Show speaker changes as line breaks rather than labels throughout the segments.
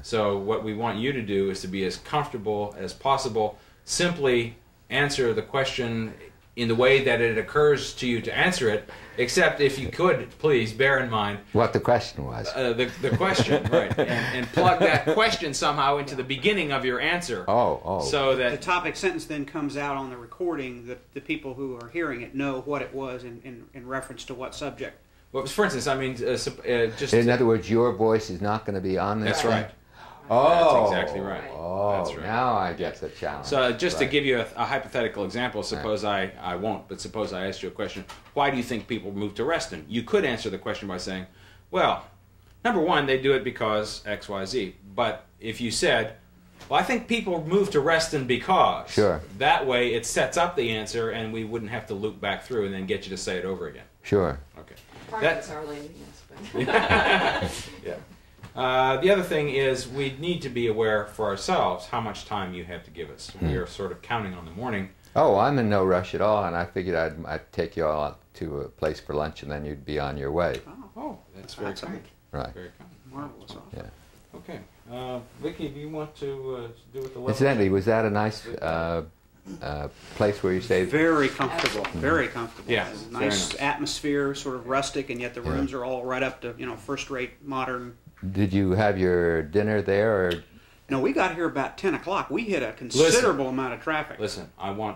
So what we want you to do is to be as comfortable as possible. Simply answer the question in the way that it occurs to you to answer it, except if you could, please bear in mind
what the question was.
The question, right, and plug that question somehow into the beginning of your answer. So that
the topic sentence then comes out on the recording, that the people who are hearing it know what it was in reference to what subject.
Well, for instance, I mean, just...
In other words, your voice is not going to be on this.
That's right.
Oh,
that's exactly right.
Oh,
that's right.
Now I get the challenge.
So just to give you a hypothetical example, suppose I won't, but suppose I asked you a question, why do you think people move to Reston? You could answer the question by saying, well, number one, they do it because X, Y, Z. But if you said, well, I think people move to Reston because,
sure.
That way it sets up the answer and we wouldn't have to loop back through and then get you to say it over again.
Sure.
Okay.
That's our laziness.
Yeah. The other thing is we need to be aware for ourselves how much time you have to give us. We are sort of counting on the morning.
Oh, I'm in no rush at all, and I figured I'd take you all out to a place for lunch, and then you'd be on your way.
Oh, that's very kind.
Right.
Very kind.
Marvelous.
Yeah.
Okay. Vicky, do you want to do with the level?
Incidentally, was that a nice place where you stayed?
Very comfortable. Very comfortable.
Yeah.
Nice atmosphere, sort of rustic, and yet the rooms are all right up to first-rate modern.
Did you have your dinner there, or?
No, we got here about 10 o'clock. We hit a considerable amount of traffic.
Listen, no,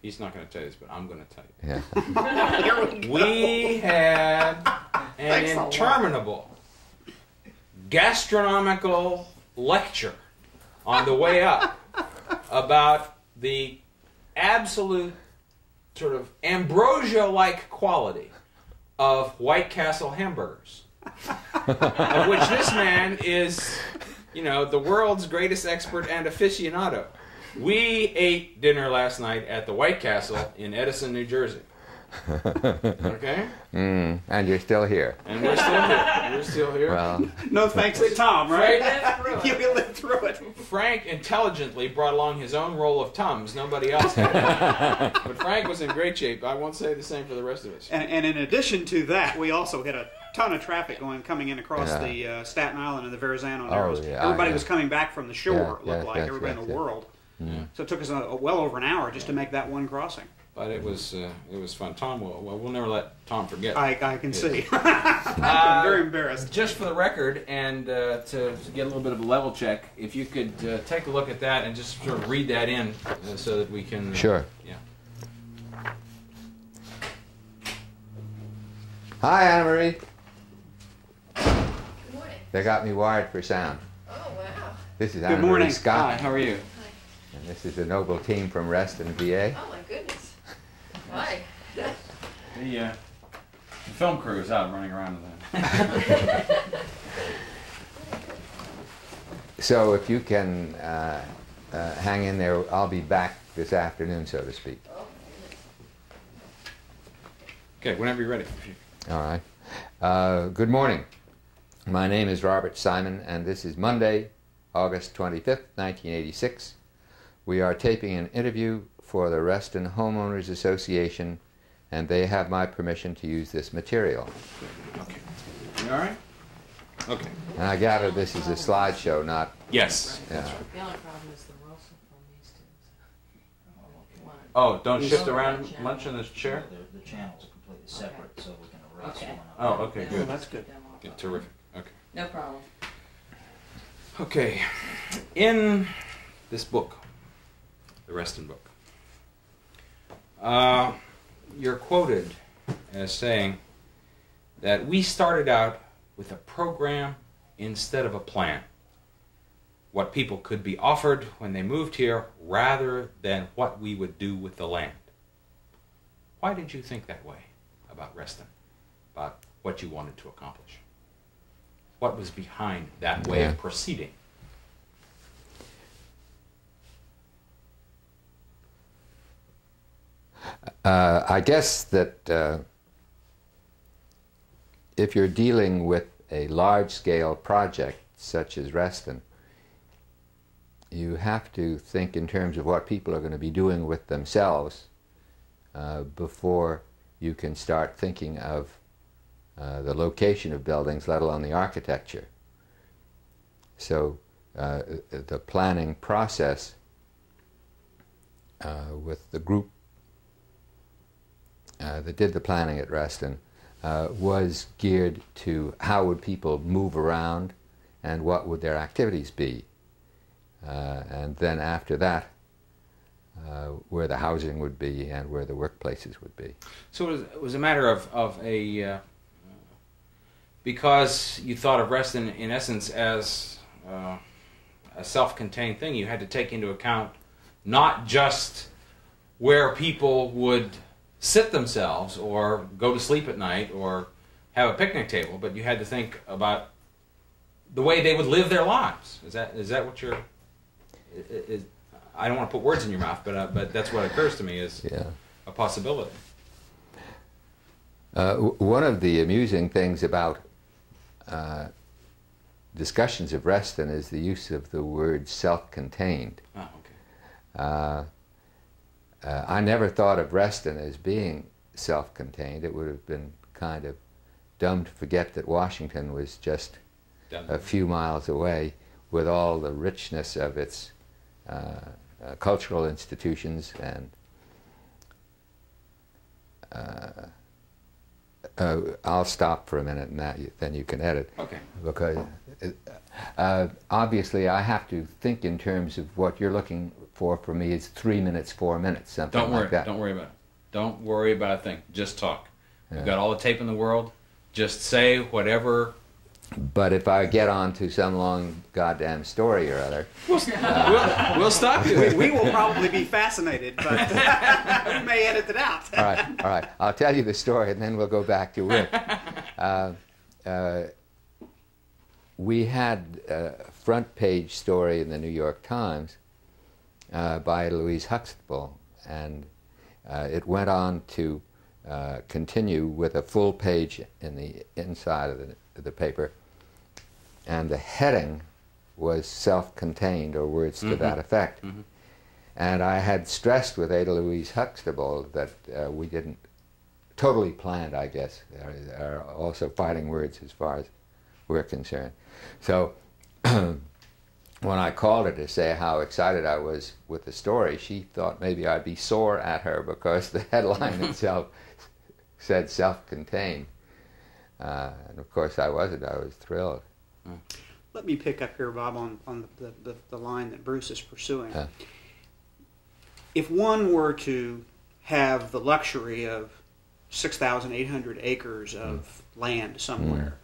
he's not going to tell you this, but I'm going to tell you.
Yeah.
Here we go.
We had an interminable gastronomical lecture on the way up about the absolute sort of ambrosia-like quality of White Castle hamburgers, of which this man is, the world's greatest expert and aficionado. We ate dinner last night at the White Castle in Edison, New Jersey. Okay?
And you're still here.
And we're still here. We're still here.
Well,
No thanks to Tom, right?
You
lived through it.
Frank intelligently brought along his own roll of Tums. Nobody else did. But Frank was in great shape. I won't say the same for the rest of us.
And in addition to that, we also hit a ton of traffic coming in across the Staten Island and the Verrazano Narrows. Everybody was coming back from the shore, it looked like, everybody in the world.
Yeah.
So it took us well over an hour just to make that one crossing.
But it was fun. Tom, we'll never let Tom forget.
I can see. I'm very embarrassed.
Just for the record, and to get a little bit of a level check, if you could take a look at that and just sort of read that in so that we can...
Sure.
Yeah.
Hi, Anna Marie.
Good morning.
They got me wired for sound.
Oh, wow.
This is
Good
Anna
morning.
Marie Scott.
Hi, how are you?
And this is the noble team from Reston, VA.
Oh, my goodness. Why?
The film crew is out running around with that.
So if you can hang in there, I'll be back this afternoon, so to speak.
Okay, whenever you're ready.
All right. Good morning. My name is Robert Simon, and this is Monday, August 25th, 1986. We are taping an interview for the Reston Home Owners Association, and they have my permission to use this material.
Okay. You all right? Okay.
And I gather this is a slideshow, not...
Yes.
Yeah.
The only problem is the Wilson from these two.
Oh, don't shift around much in this chair?
The channels are completely separate, so we can erase
Okay.
one out.
Oh, okay, good.
That's good.
Yeah, terrific. Okay.
No problem.
Okay. In this book, the Reston book, you're quoted as saying that we started out with a program instead of a plan. What people could be offered when they moved here rather than what we would do with the land. Why did you think that way about Reston, about what you wanted to accomplish? What was behind that way of proceeding?
I guess that if you're dealing with a large-scale project such as Reston, you have to think in terms of what people are going to be doing with themselves before you can start thinking of the location of buildings, let alone the architecture. So the planning process with the group that did the planning at Reston was geared to how would people move around and what would their activities be. And then after that, where the housing would be and where the workplaces would be.
So it was a matter of a, because you thought of Reston in essence as a self-contained thing, you had to take into account not just where people would sit themselves or go to sleep at night or have a picnic table, but you had to think about the way they would live their lives. Is that what you're... I don't want to put words in your mouth, but that's what occurs to me as a possibility.
One of the amusing things about discussions of Reston is the use of the word self-contained.
Oh, okay.
I never thought of Reston as being self-contained. It would have been kind of dumb to forget that Washington was just a few miles away with all the richness of its cultural institutions and I'll stop for a minute and then you can edit.
Okay.
Because obviously I have to think in terms of what you're looking for me is 3 minutes, 4 minutes, something like that.
Don't worry about it. Don't worry about a thing. Just talk. You've got all the tape in the world. Just say whatever.
But if I get on to some long goddamn story or other...
We'll stop you.
We will probably be fascinated, but we may edit it out.
All right. I'll tell you the story and then we'll go back to Rick. We had a front page story in the New York Times by Louise Huxtable, and it went on to continue with a full page in the inside of the paper, and the heading was self-contained, or words to that effect. Mm-hmm. And I had stressed with Ada Louise Huxtable that we didn't totally planned, I guess, are also fighting words as far as we're concerned. So when I called her to say how excited I was with the story, she thought maybe I'd be sore at her because the headline itself said self-contained. And of course I wasn't. I was thrilled.
Let me pick up here, Bob, on the line that Bruce is pursuing. If one were to have the luxury of 6,800 acres of land somewhere,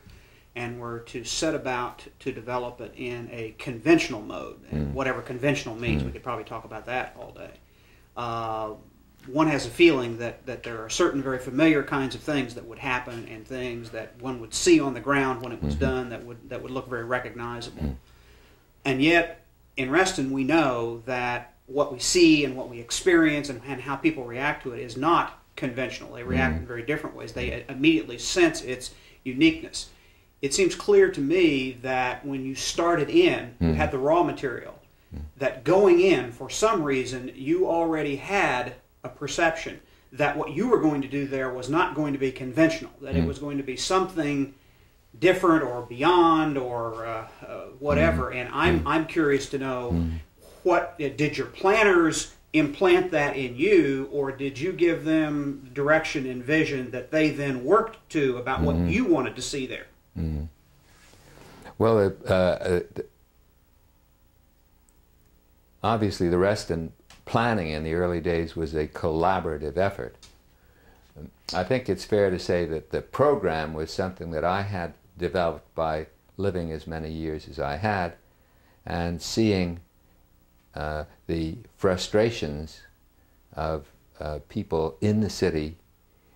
and were to set about to develop it in a conventional mode, and whatever conventional means, we could probably talk about that all day. One has a feeling that there are certain very familiar kinds of things that would happen, and things that one would see on the ground when it was done that would look very recognizable. And yet, in Reston, we know that what we see and what we experience and how people react to it is not conventional. They react in very different ways. They immediately sense its uniqueness. It seems clear to me that when you started in, you had the raw material, that going in, for some reason, you already had a perception that what you were going to do there was not going to be conventional, that it was going to be something different or beyond or whatever. And I'm curious to know, what did your planners implant that in you, or did you give them direction and vision that they then worked to about what you wanted to see there?
Well, obviously the Reston planning in the early days was a collaborative effort. I think it's fair to say that the program was something that I had developed by living as many years as I had and seeing the frustrations of people in the city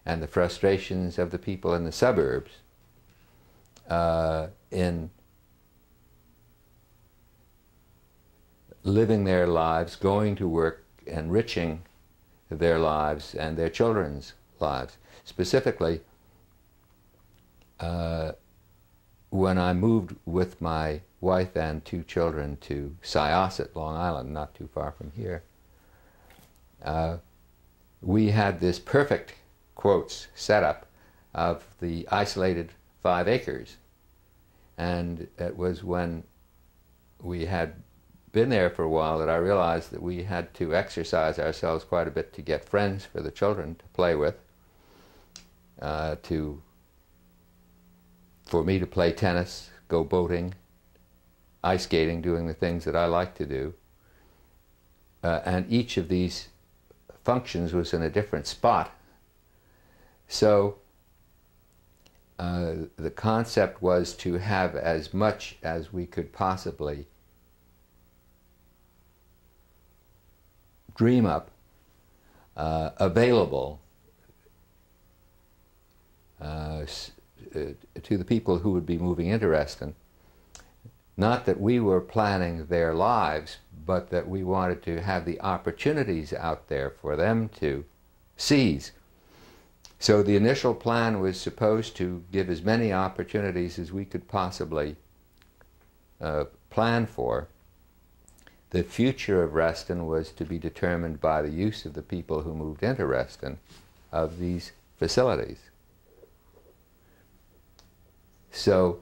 and the frustrations of the people in the suburbs in living their lives, going to work, enriching their lives and their children's lives. Specifically, when I moved with my wife and 2 children to Syosset, Long Island, not too far from here, we had this perfect, quotes, setup of the isolated 5 acres. And it was when we had been there for a while that I realized that we had to exercise ourselves quite a bit to get friends for the children to play with, for me to play tennis, go boating, ice skating, doing the things that I like to do. And each of these functions was in a different spot. So the concept was to have as much as we could possibly dream up available to the people who would be moving into Reston. Not that we were planning their lives, but that we wanted to have the opportunities out there for them to seize. So the initial plan was supposed to give as many opportunities as we could possibly plan for. The future of Reston was to be determined by the use of the people who moved into Reston of these facilities. So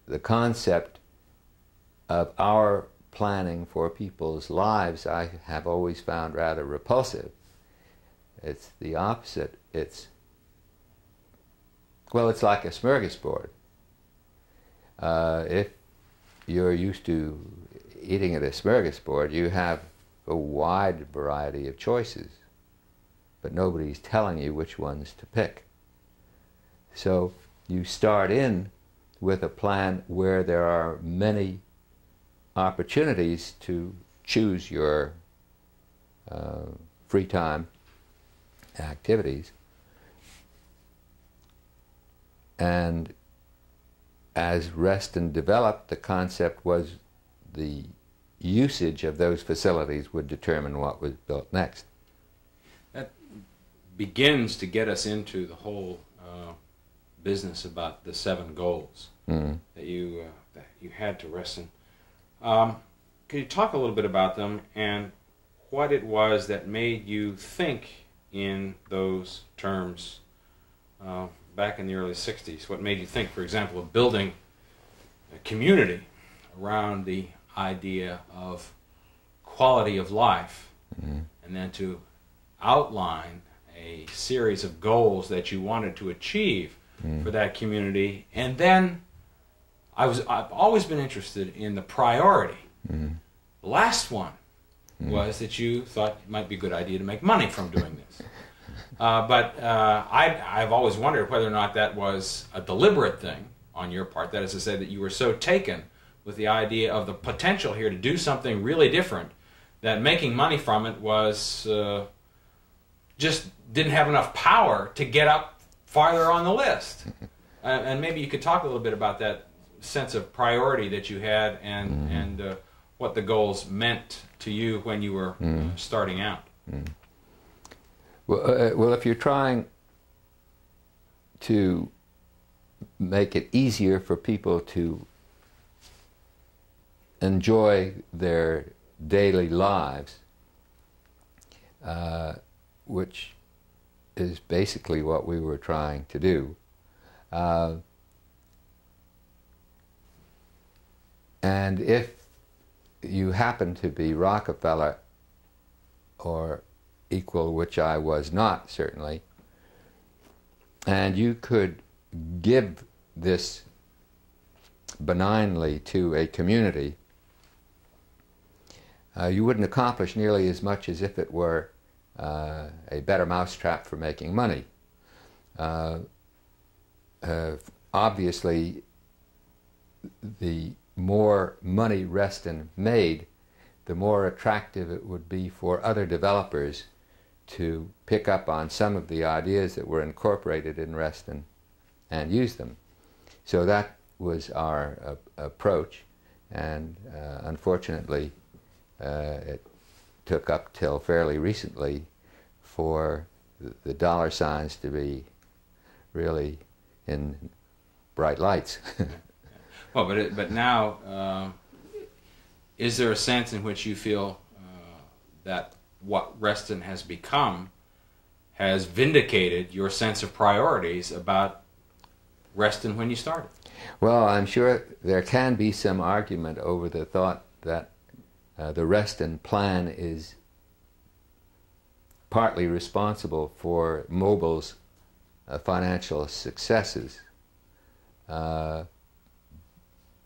the concept of our planning for people's lives I have always found rather repulsive. It's the opposite. It's like a smorgasbord. If you're used to eating at a smorgasbord, you have a wide variety of choices, but nobody's telling you which ones to pick. So you start in with a plan where there are many opportunities to choose your free time activities. And as Reston developed, the concept was the usage of those facilities would determine what was built next.
That begins to get us into the whole business about the 7 goals that you had to Reston. Could you talk a little bit about them and what it was that made you think in those terms back in the early 60s? What made you think, for example, of building a community around the idea of quality of life, and then to outline a series of goals that you wanted to achieve for that community? And then I've always been interested in the priority. The last one was that you thought it might be a good idea to make money from doing this. But I've always wondered whether or not that was a deliberate thing on your part. That is to say, that you were so taken with the idea of the potential here to do something really different that making money from it was just didn't have enough power to get up farther on the list. And maybe you could talk a little bit about that sense of priority that you had and what the goals meant to you when you were starting out.
Well, if you're trying to make it easier for people to enjoy their daily lives, which is basically what we were trying to do, and if you happen to be Rockefeller or equal, which I was not, certainly, and you could give this benignly to a community, you wouldn't accomplish nearly as much as if it were a better mousetrap for making money. Obviously, the more money Reston made, the more attractive it would be for other developers to pick up on some of the ideas that were incorporated in Reston and use them. So that was our approach, and unfortunately it took up till fairly recently for the dollar signs to be really in bright lights.
Well, but now, is there a sense in which you feel that what Reston has become has vindicated your sense of priorities about Reston when you started?
Well, I'm sure there can be some argument over the thought that the Reston plan is partly responsible for Mobil's financial successes. But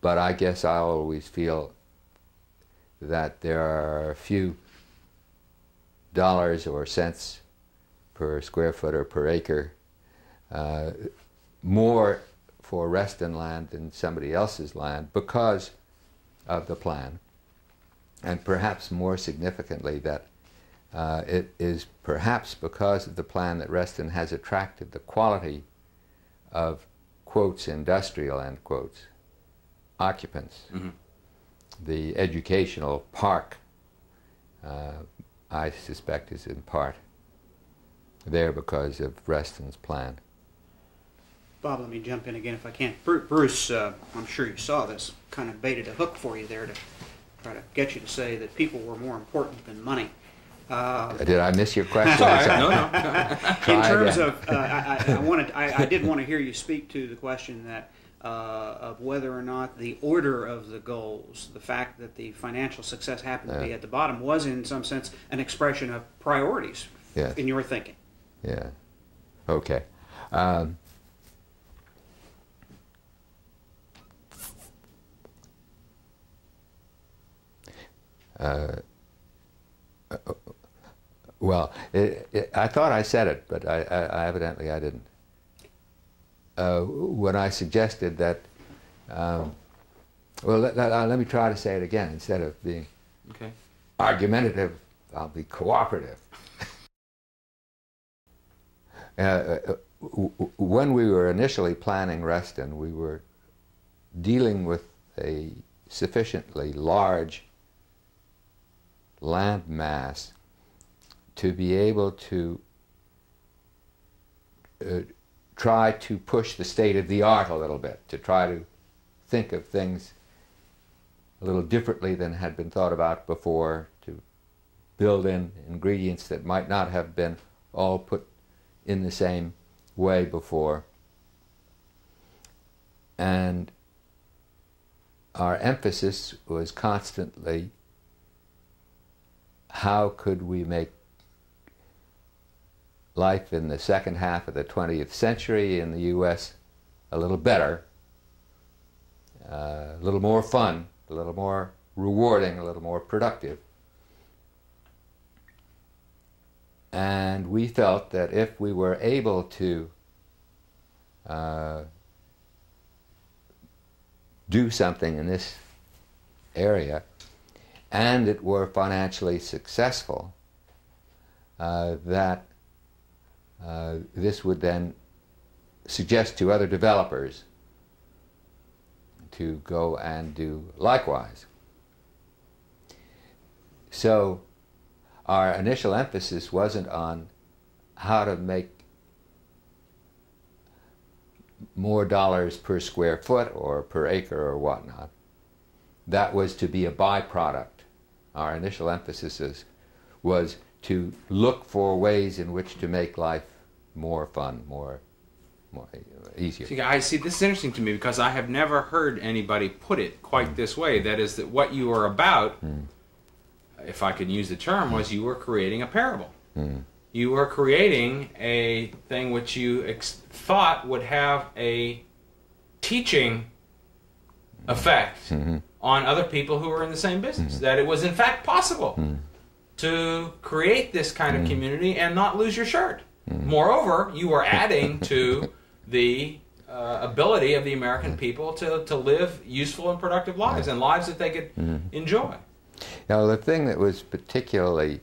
I guess I always feel that there are a few dollars or cents per square foot or per acre more for Reston land than somebody else's land because of the plan, and perhaps more significantly that it is perhaps because of the plan that Reston has attracted the quality of, quotes, industrial, end quotes, occupants. Mm-hmm. The educational park, I suspect, is in part there because of Reston's plan.
Bob, let me jump in again if I can. Bruce, I'm sure you saw this, kind of baited a hook for you there to try to get you to say that people were more important than money.
Did I miss your question?
No.
In terms of, I did want to hear you speak to the question that of whether or not the order of the goals, the fact that the financial success happened to be at the bottom, was in some sense an expression of priorities in your thinking.
Yeah. Okay. Well, I thought I said it, but I evidently I didn't. When I suggested that, well, let me try to say it again. Instead of being argumentative, I'll be cooperative. When we were initially planning Reston, we were dealing with a sufficiently large land mass to be able to try to push the state of the art a little bit, to try to think of things a little differently than had been thought about before, to build in ingredients that might not have been all put in the same way before. And our emphasis was constantly, how could we make life in the second half of the 20th century in the U.S. a little better, a little more fun, a little more rewarding, a little more productive. And we felt that if we were able to do something in this area, and it were financially successful, that this would then suggest to other developers to go and do likewise. So our initial emphasis wasn't on how to make more dollars per square foot or per acre or whatnot. That was to be a byproduct. Our initial emphasis was to look for ways in which to make life more fun, more easier.
See, this is interesting to me because I have never heard anybody put it quite this way. That is, that what you were about, if I could use the term, was you were creating a parable. You were creating a thing which you thought would have a teaching effect on other people who were in the same business. That it was in fact possible to create this kind of community and not lose your shirt. Moreover, you were adding to the ability of the American people to live useful and productive lives, and lives that they could enjoy.
Now, the thing that was particularly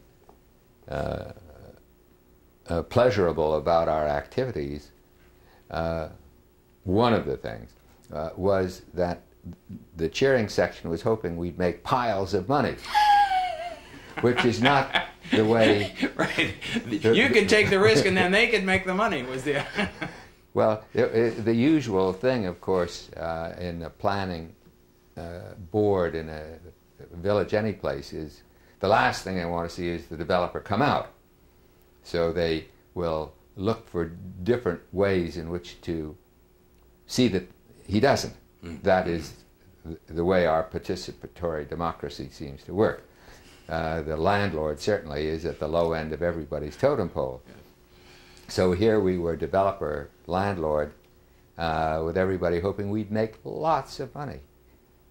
pleasurable about our activities, one of the things, was that the cheering section was hoping we'd make piles of money, which is not the way...
Right. You could take the risk and then they could make the money, was the...
Well, the usual thing, of course, in a planning board in a village any place is the last thing they want to see is the developer come out. So they will look for different ways in which to see that he doesn't. That is the way our participatory democracy seems to work. The landlord certainly is at the low end of everybody's totem pole. So here we were developer, landlord, with everybody hoping we'd make lots of money,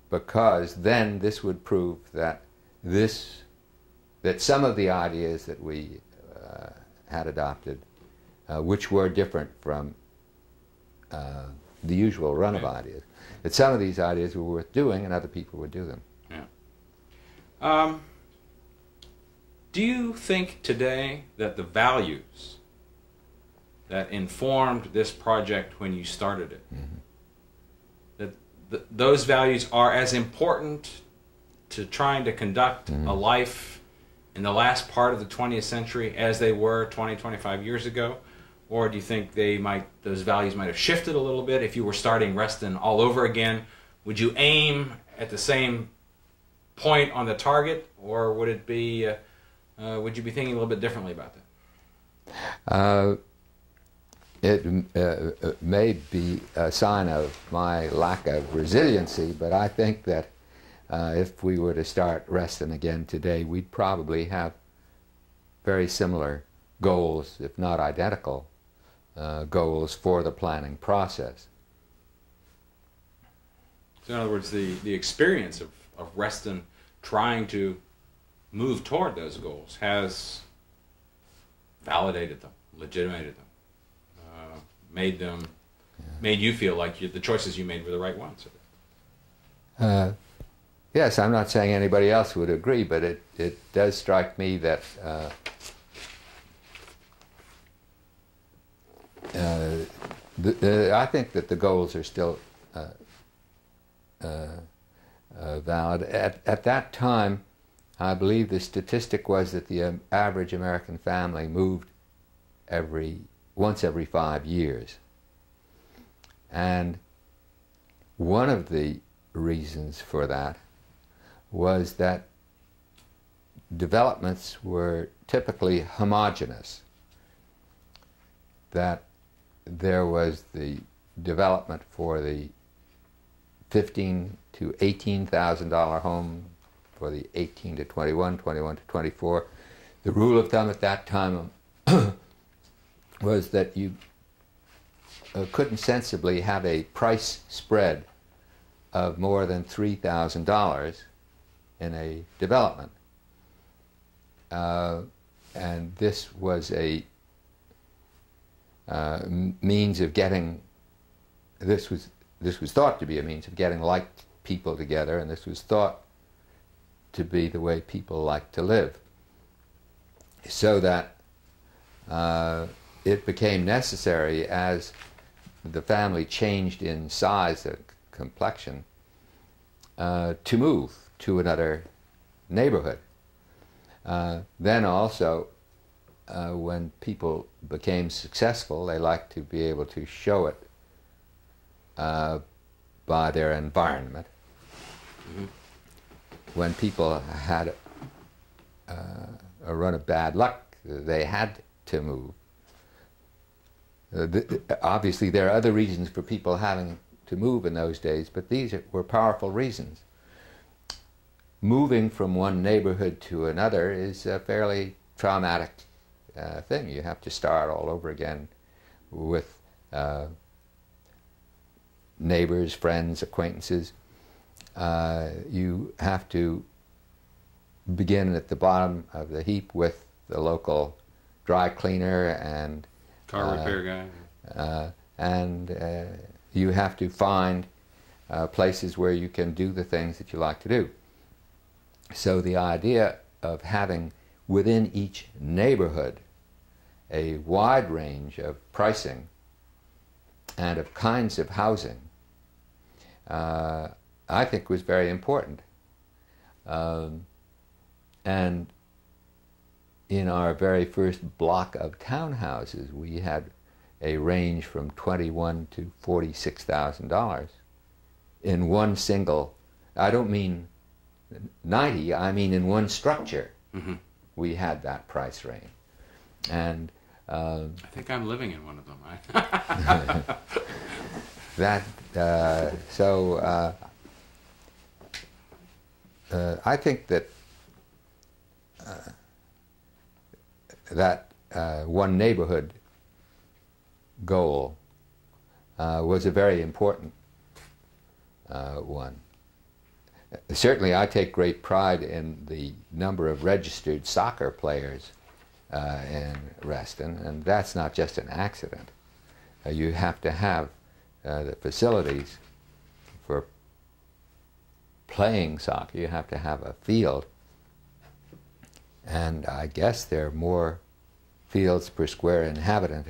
because then this would prove that some of the ideas that we had adopted, which were different from the usual run of ideas, that some of these ideas were worth doing and other people would do them.
Yeah. Do you think today that the values that informed this project when you started it, that those values are as important to trying to conduct a life in the last part of the 20th century as they were 20, 25 years ago? Or do you think those values might have shifted a little bit? If you were starting Reston all over again, would you aim at the same point on the target, or would it be, would you be thinking a little bit differently about that?
It may be a sign of my lack of resiliency, but I think that if we were to start Reston again today, we'd probably have very similar goals, if not identical, goals for the planning process.
So in other words, the experience of Reston trying to move toward those goals has validated them, legitimated them, made you feel like the choices you made were the right ones.
Yes, I'm not saying anybody else would agree, but it does strike me that I think that the goals are still valid. At that time, I believe the statistic was that the average American family moved once every 5 years. And one of the reasons for that was that developments were typically homogeneous, that there was the development for the $15,000 to $18,000 home, for the 18 to 21, 21 to 24. The rule of thumb at that time was that you couldn't sensibly have a price spread of more than $3,000 in a development. And this was a means of getting, this was thought to be a means of getting like people together, and this was thought to be the way people like to live. So that it became necessary, as the family changed in size and complexion, to move to another neighborhood. Then also, when people became successful, they liked to be able to show it by their environment. When people had a run of bad luck, they had to move. Obviously, there are other reasons for people having to move in those days, but these were powerful reasons. Moving from one neighborhood to another is a fairly traumatic thing. You have to start all over again with neighbors, friends, acquaintances. You have to begin at the bottom of the heap with the local dry cleaner and
car repair guy.
And you have to find places where you can do the things that you like to do. So the idea of having within each neighborhood a wide range of pricing and of kinds of housing, I think was very important. And in our very first block of townhouses, we had a range from $21,000 to $46,000 in one single, I don't mean 90, I mean in one structure. We had that price range. And
I think I'm living in one of them.
I think that one neighborhood goal was a very important one. Certainly, I take great pride in the number of registered soccer players in Reston, and that's not just an accident. You have to have the facilities for playing soccer. You have to have a field, and I guess there are more fields per square inhabitant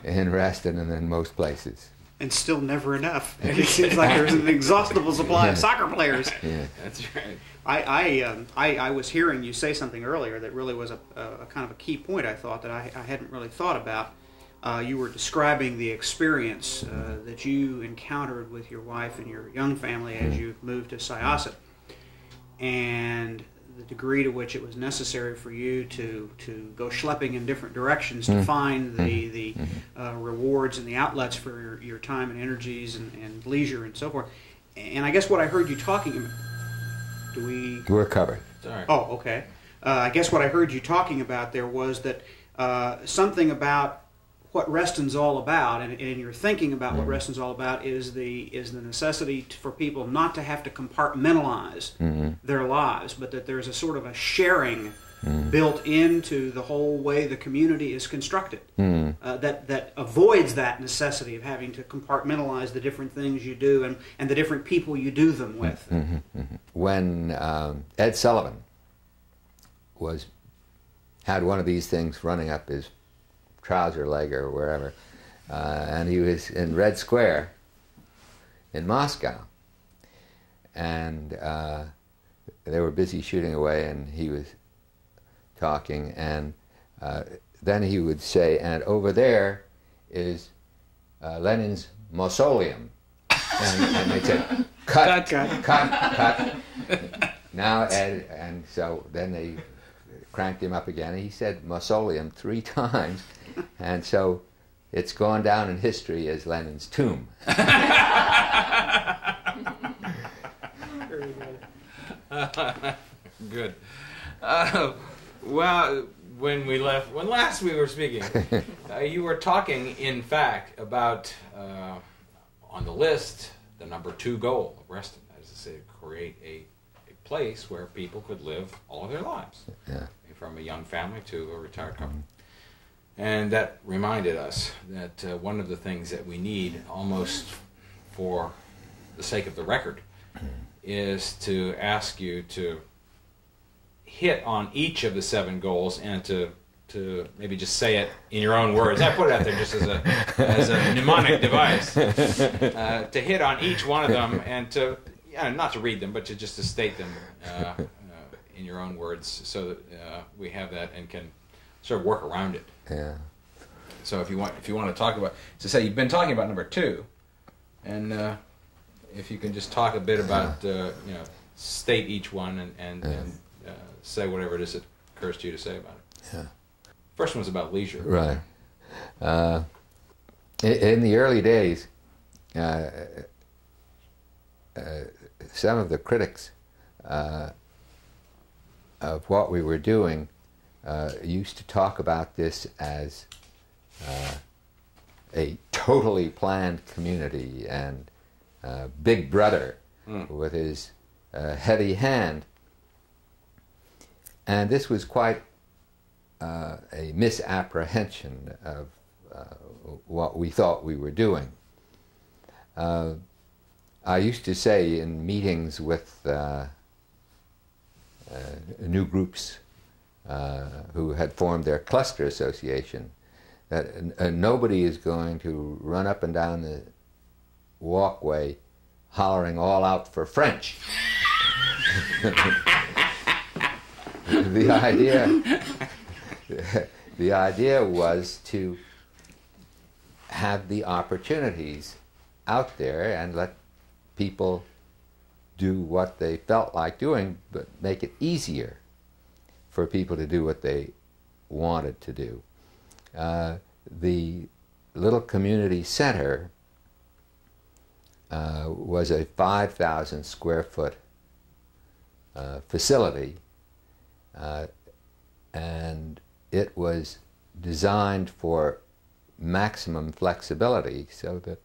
in Reston than in most places.
And still never enough. It seems like there's an inexhaustible supply of soccer players.
Yeah.
That's right.
I was hearing you say something earlier that really was a kind of a key point, I thought, that I hadn't really thought about. You were describing the experience that you encountered with your wife and your young family as you moved to Syosset, and the degree to which it was necessary for you to go schlepping in different directions to find the rewards and the outlets for your time and energies and leisure and so forth. And I guess what I heard you talking about...
We're covered.
Sorry.
Oh, okay. I guess what I heard you talking about there was that something about what Reston's all about, and you're thinking about what Reston's all about, is the necessity for people not to have to compartmentalize their lives, but that there's a sort of a sharing built into the whole way the community is constructed that avoids that necessity of having to compartmentalize the different things you do and the different people you do them with.
When Ed Sullivan had one of these things running up his trouser leg or wherever, and he was in Red Square in Moscow, and they were busy shooting away, and he was talking, and then he would say, and over there is Lenin's mausoleum, and they'd say, cut. Now Ed, and so then they cranked him up again, and he said mausoleum 3 times, and so it's gone down in history as Lenin's tomb.
Very good.
Good. Well, when last we were speaking, you were talking, in fact, about on the list the number 2 goal of Reston, that is to say, create a place where people could live all of their lives, from a young family to a retired couple. And that reminded us that one of the things that we need, almost for the sake of the record, is to ask you to hit on each of the 7 goals and to maybe just say it in your own words. I put it out there just as a mnemonic device, to hit on each one of them and to, not to read them, but just to state them in your own words, so that we have that and can sort of work around it.
Yeah.
So if you want to talk about, so say you've been talking about number 2, and if you can just talk a bit about state each one and say whatever it is that occurs to you to say about it.
Yeah.
First one's about leisure.
Right. In the early days, some of the critics of what we were doing used to talk about this as a totally planned community, and Big Brother with his heavy hand. And this was quite a misapprehension of what we thought we were doing. I used to say in meetings with new groups who had formed their cluster association that nobody is going to run up and down the walkway hollering all out for French. The idea was to have the opportunities out there and let people do what they felt like doing, but make it easier for people to do what they wanted to do. The little community center was a 5,000 square foot facility, and it was designed for maximum flexibility so that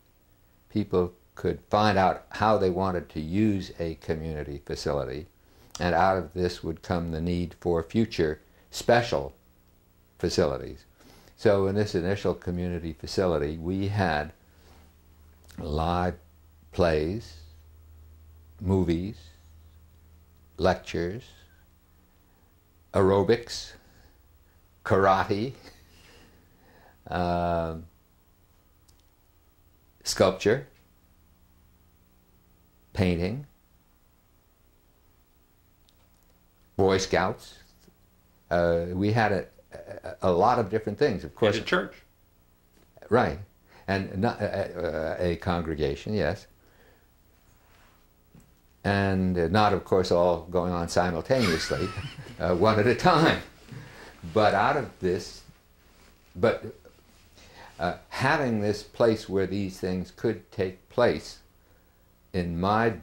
people could find out how they wanted to use a community facility, and out of this would come the need for future special facilities. So in this initial community facility, we had live plays, movies, lectures, aerobics, karate, sculpture, painting, Boy Scouts. We had a lot of different things, of course.
And a church.
Right. And not, a congregation, yes. And not, of course, all going on simultaneously, one at a time. But out of this, having this place where these things could take place, in my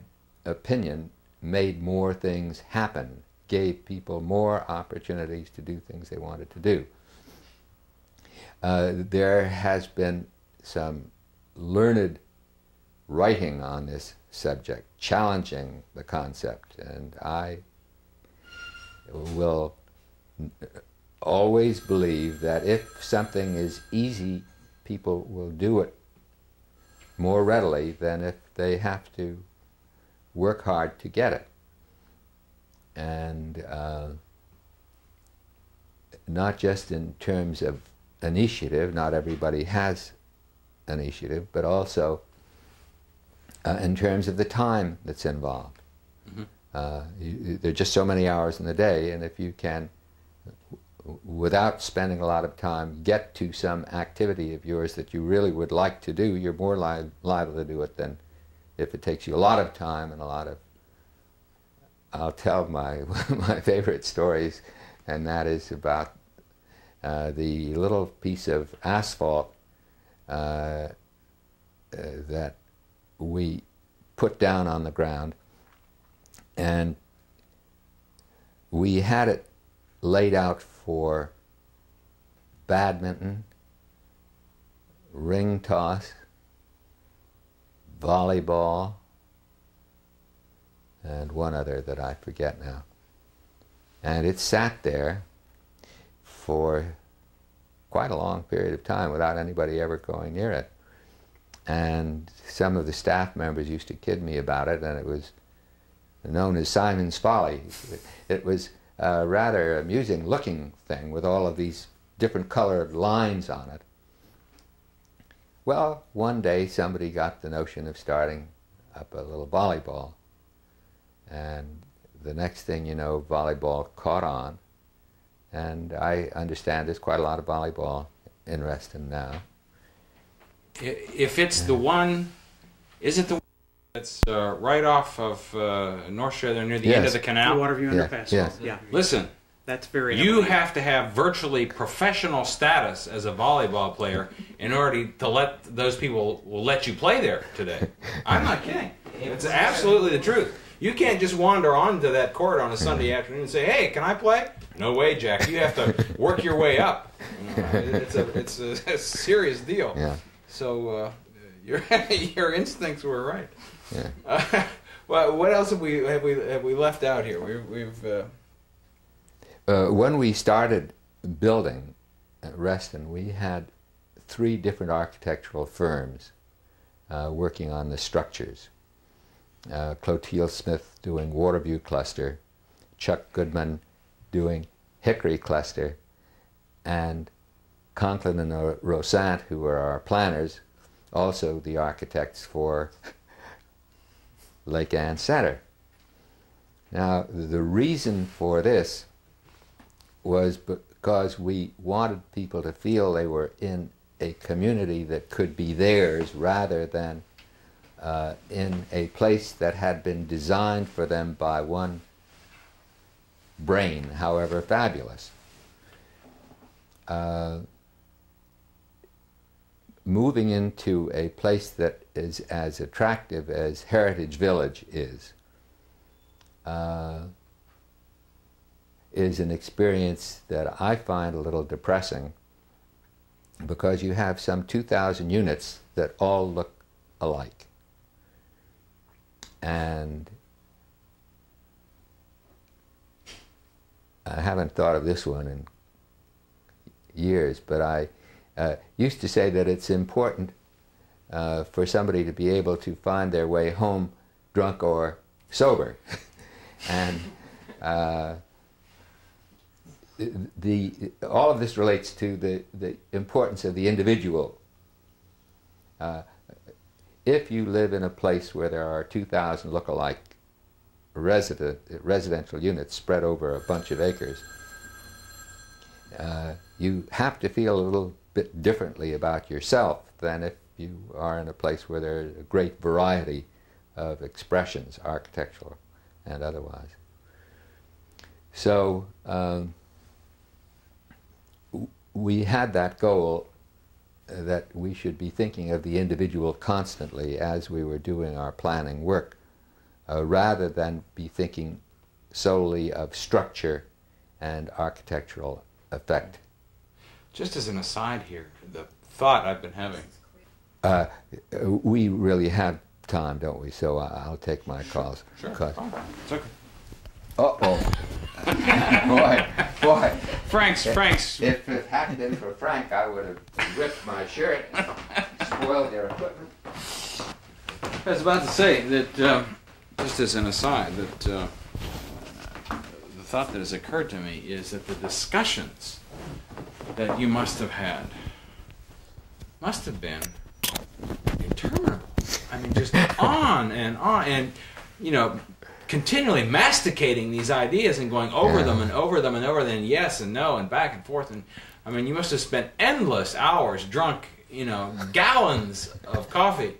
opinion, made more things happen, gave people more opportunities to do things they wanted to do. There has been some learned writing on this subject, challenging the concept, and I will always believe that if something is easy, people will do it more readily than if they have to work hard to get it. And not just in terms of initiative, not everybody has initiative, but also in terms of the time that's involved. Mm-hmm. There are just so many hours in the day, and if you can, without spending a lot of time, get to some activity of yours that you really would like to do, you're more liable to do it than if it takes you a lot of time and a lot of... I'll tell my favorite stories, and that is about the little piece of asphalt that we put down on the ground, and we had it laid out for badminton, ring toss, volleyball, and one other that I forget now. And it sat there for quite a long period of time without anybody ever going near it. And some of the staff members used to kid me about it, and it was known as Simon's Folly. It was a rather amusing looking thing with all of these different colored lines on it. Well, one day somebody got the notion of starting up a little volleyball. And the next thing you know, volleyball caught on. And I understand there's quite a lot of volleyball in Reston now.
If it's the one, is it the one that's right off of North Shore there near the end of the canal?
The Waterview Underpass.
Yes.
Yeah.
Listen,
That's very...
you have to have virtually professional status as a volleyball player in order to let those people will let you play there today. I'm not kidding. It's absolutely the truth. You can't just wander onto that court on a Sunday afternoon and say, "Hey, can I play?" No way, Jack. You have to work your way up. It's a serious deal.
Yeah.
So your instincts were right.
Yeah.
Well, what else have we left out here?
When we started building at Reston, we had 3 different architectural firms working on the structures. Clotilde Smith doing Waterview Cluster, Chuck Goodman doing Hickory Cluster, and Conklin and Rosant, who were our planners, also the architects for Lake Ann Center. Now, the reason for this was because we wanted people to feel they were in a community that could be theirs rather than in a place that had been designed for them by one brain, however fabulous. Moving into a place that is as attractive as Heritage Village is an experience that I find a little depressing, because you have some 2,000 units that all look alike. And I haven't thought of this one in years, but I used to say that it's important for somebody to be able to find their way home drunk or sober. And all of this relates to the importance of the individual. If you live in a place where there are 2,000 look-alike residential units spread over a bunch of acres, you have to feel a little bit differently about yourself than if you are in a place where there's a great variety of expressions, architectural and otherwise. So we had that goal that we should be thinking of the individual constantly as we were doing our planning work, rather than be thinking solely of structure and architectural effect.
Just as an aside here, the thought I've been having.
We really have time, don't we? So I'll take my calls.
Sure. It's okay.
Uh-oh. boy.
Frank's.
If it hadn't been for Frank, I would have ripped my shirt and spoiled your equipment.
I was about to say that, just as an aside, that the thought that has occurred to me is that the discussions that you must have had must have been interminable. I mean, just on, and you know, continually masticating these ideas and going over them and over them and over them, and yes and no and back and forth. And I mean, you must have spent endless hours drunk, you know, gallons of coffee,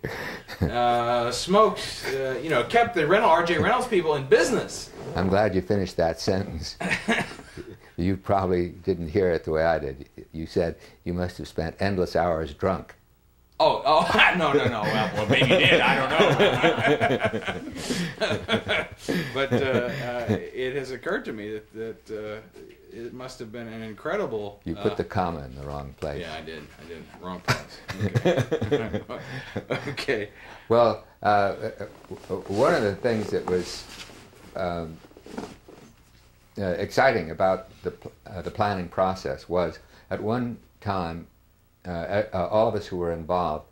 smoked, you know, kept the R.J. Reynolds people in business.
I'm glad you finished that sentence. You probably didn't hear it the way I did. You said you must have spent endless hours drunk.
Oh, no. Well, maybe you did. I don't know. But it has occurred to me that it must have been an incredible...
You put the comma in the wrong place.
Yeah, I did. Wrong place. Okay. Okay.
Well, one of the things that was exciting about the planning process was, at one time, all of us who were involved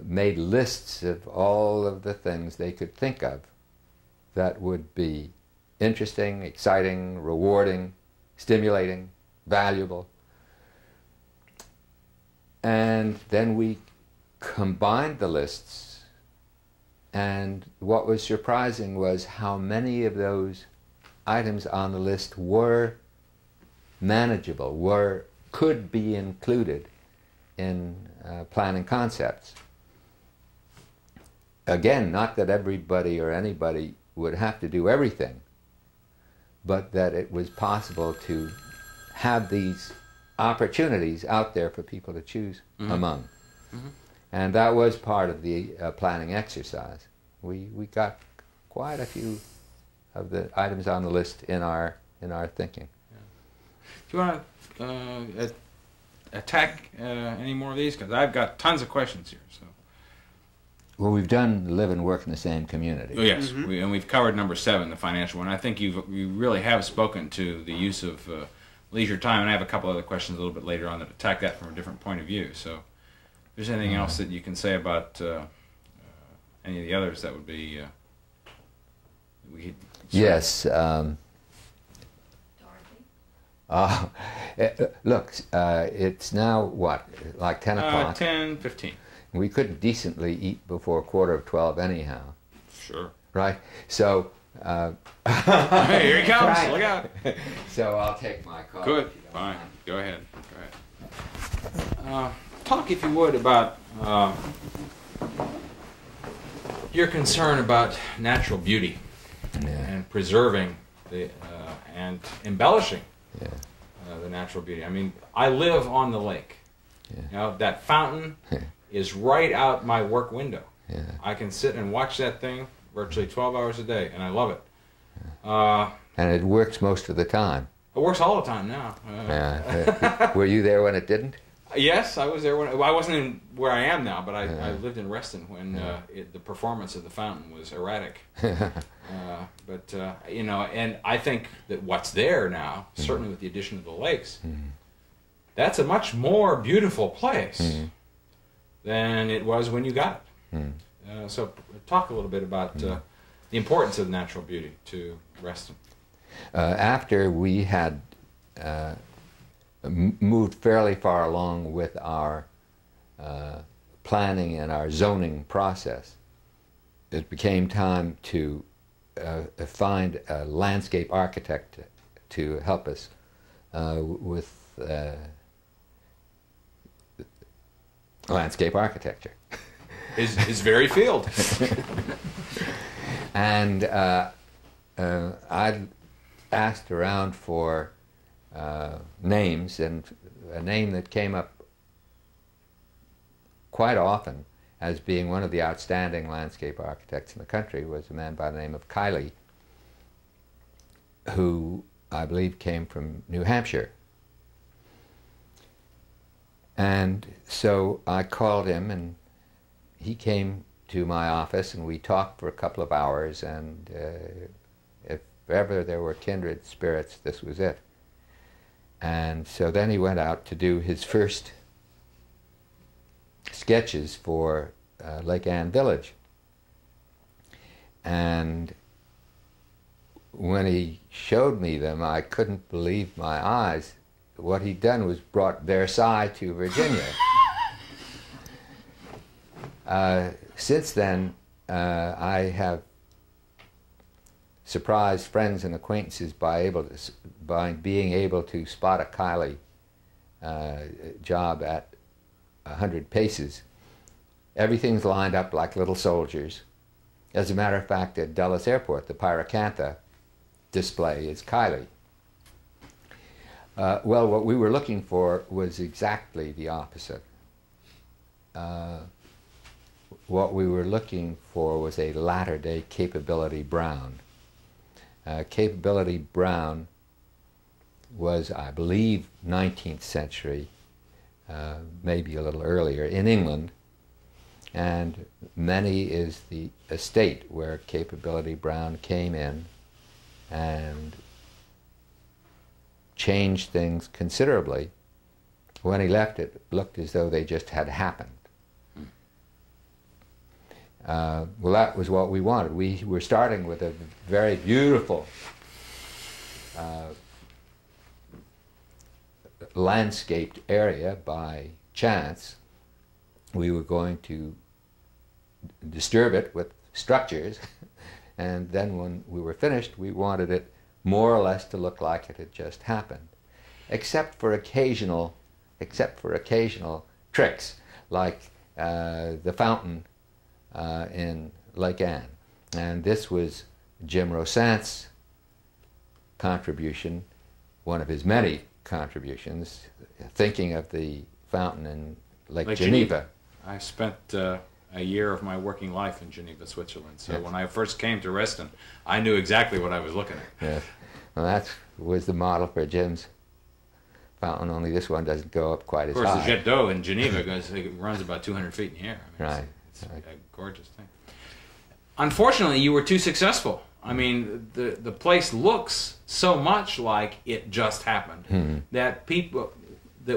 made lists of all of the things they could think of that would be interesting, exciting, rewarding, stimulating, valuable. And then we combined the lists, and what was surprising was how many of those items on the list were manageable, could be included in planning concepts. Again, not that everybody or anybody would have to do everything, but that it was possible to have these opportunities out there for people to choose among. Mm-hmm. And that was part of the planning exercise. We got quite a few of the items on the list in our thinking.
Do you want to attack any more of these? Because I've got tons of questions here. So.
Well, we've done live and work in the same community.
Oh, yes, and we've covered number 7, the financial one. I think you really have spoken to the use of leisure time, and I have a couple other questions a little bit later on that attack that from a different point of view. So, if there's anything else that you can say about any of the others, that would be
yes. Look, it's now what, like 10 o'clock?
10:15.
We couldn't decently eat before 11:45 anyhow.
Sure.
Right? So...
hey, here he comes. Right. Look out.
So I'll take my call.
Good. Fine. Go ahead. Talk, if you would, about your concern about natural beauty and preserving and embellishing the natural beauty. I mean, I live on the lake. Yeah. You know, that fountain is right out my work window.
Yeah.
I can sit and watch that thing virtually 12 hours a day, and I love it.
And it works most of the time.
It works all the time now.
Were you there when it didn't?
Yes, I was there when I wasn't in where I am now, but I lived in Reston when the performance of the fountain was erratic. But you know, and I think that what's there now, certainly with the addition of the lakes, that's a much more beautiful place than it was when you got it. So talk a little bit about the importance of natural beauty to Reston.
After we had moved fairly far along with our planning and our zoning process, it became time to find a landscape architect to help us with landscape architecture.
His very field.
And I asked around for names, and a name that came up quite often as being one of the outstanding landscape architects in the country was a man by the name of Kiley, who I believe came from New Hampshire. And so I called him, and he came to my office, and we talked for a couple of hours, and if ever there were kindred spirits, this was it. And so then he went out to do his first sketches for Lake Anne Village. And when he showed me them, I couldn't believe my eyes. What he'd done was brought Versailles to Virginia. Since then, I have surprised friends and acquaintances by being able to spot a Kiley job at 100 paces. Everything's lined up like little soldiers. As a matter of fact, at Dulles Airport, the Pyracantha display is Kiley. Well, what we were looking for was exactly the opposite. What we were looking for was a latter-day Capability Brown. Capability Brown was, I believe, 19th century, maybe a little earlier, in England, and Many is the estate where Capability Brown came in and changed things considerably. When he left, it looked as though they just had happened. Well, that was what we wanted. We were starting with a very beautiful landscaped area by chance. We were going to disturb it with structures, and then when we were finished, we wanted it more or less to look like it had just happened, except for occasional tricks, like the fountain in Lake Anne. And this was Jim Rosant's contribution, one of his many contributions, thinking of the fountain in Lake Geneva.
I spent a year of my working life in Geneva, Switzerland. So yes. When I first came to Reston, I knew exactly what I was looking at.
Yes. Well, that was the model for Jim's fountain, only this one doesn't go up quite as high.
Of course, the jet d'eau in Geneva it runs about 200 feet in the air. I mean,
right.
It's a gorgeous thing. Unfortunately, you were too successful. I mean, the place looks so much like it just happened that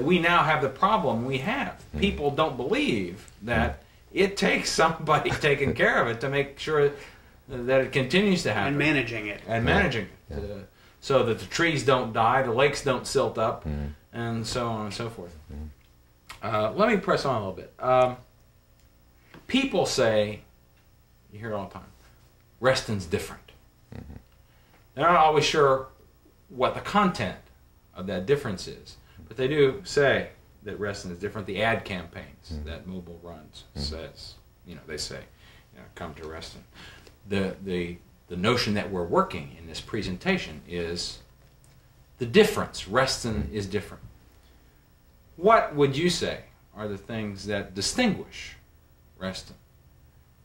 we now have the problem we have. People don't believe that it takes somebody taking care of it to make sure that it continues to happen.
And managing it.
And managing it. So that the trees don't die, the lakes don't silt up, and so on and so forth. Let me press on a little bit. People say, you hear it all the time, Reston's different. They're not always sure what the content of that difference is, but they do say that Reston is different. The ad campaigns that Mobile runs says, they say, come to Reston. The notion that we're working in this presentation is the difference. Reston is different. What would you say are the things that distinguish Reston,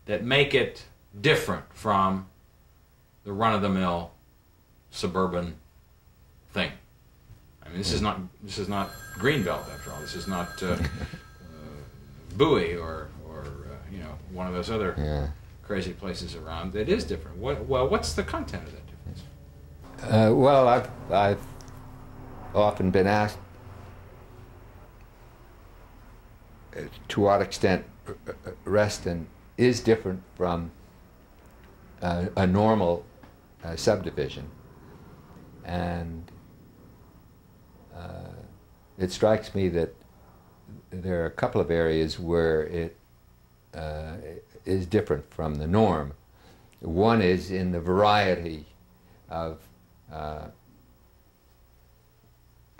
that make it different from the run-of-the-mill suburban thing? I mean, this is not Greenbelt after all. This is not Bowie or you know, one of those other crazy places around. It is different. What's the content of that difference?
Well, I've often been asked to what extent Reston is different from a normal subdivision, and it strikes me that there are a couple of areas where it is different from the norm. One is in the variety of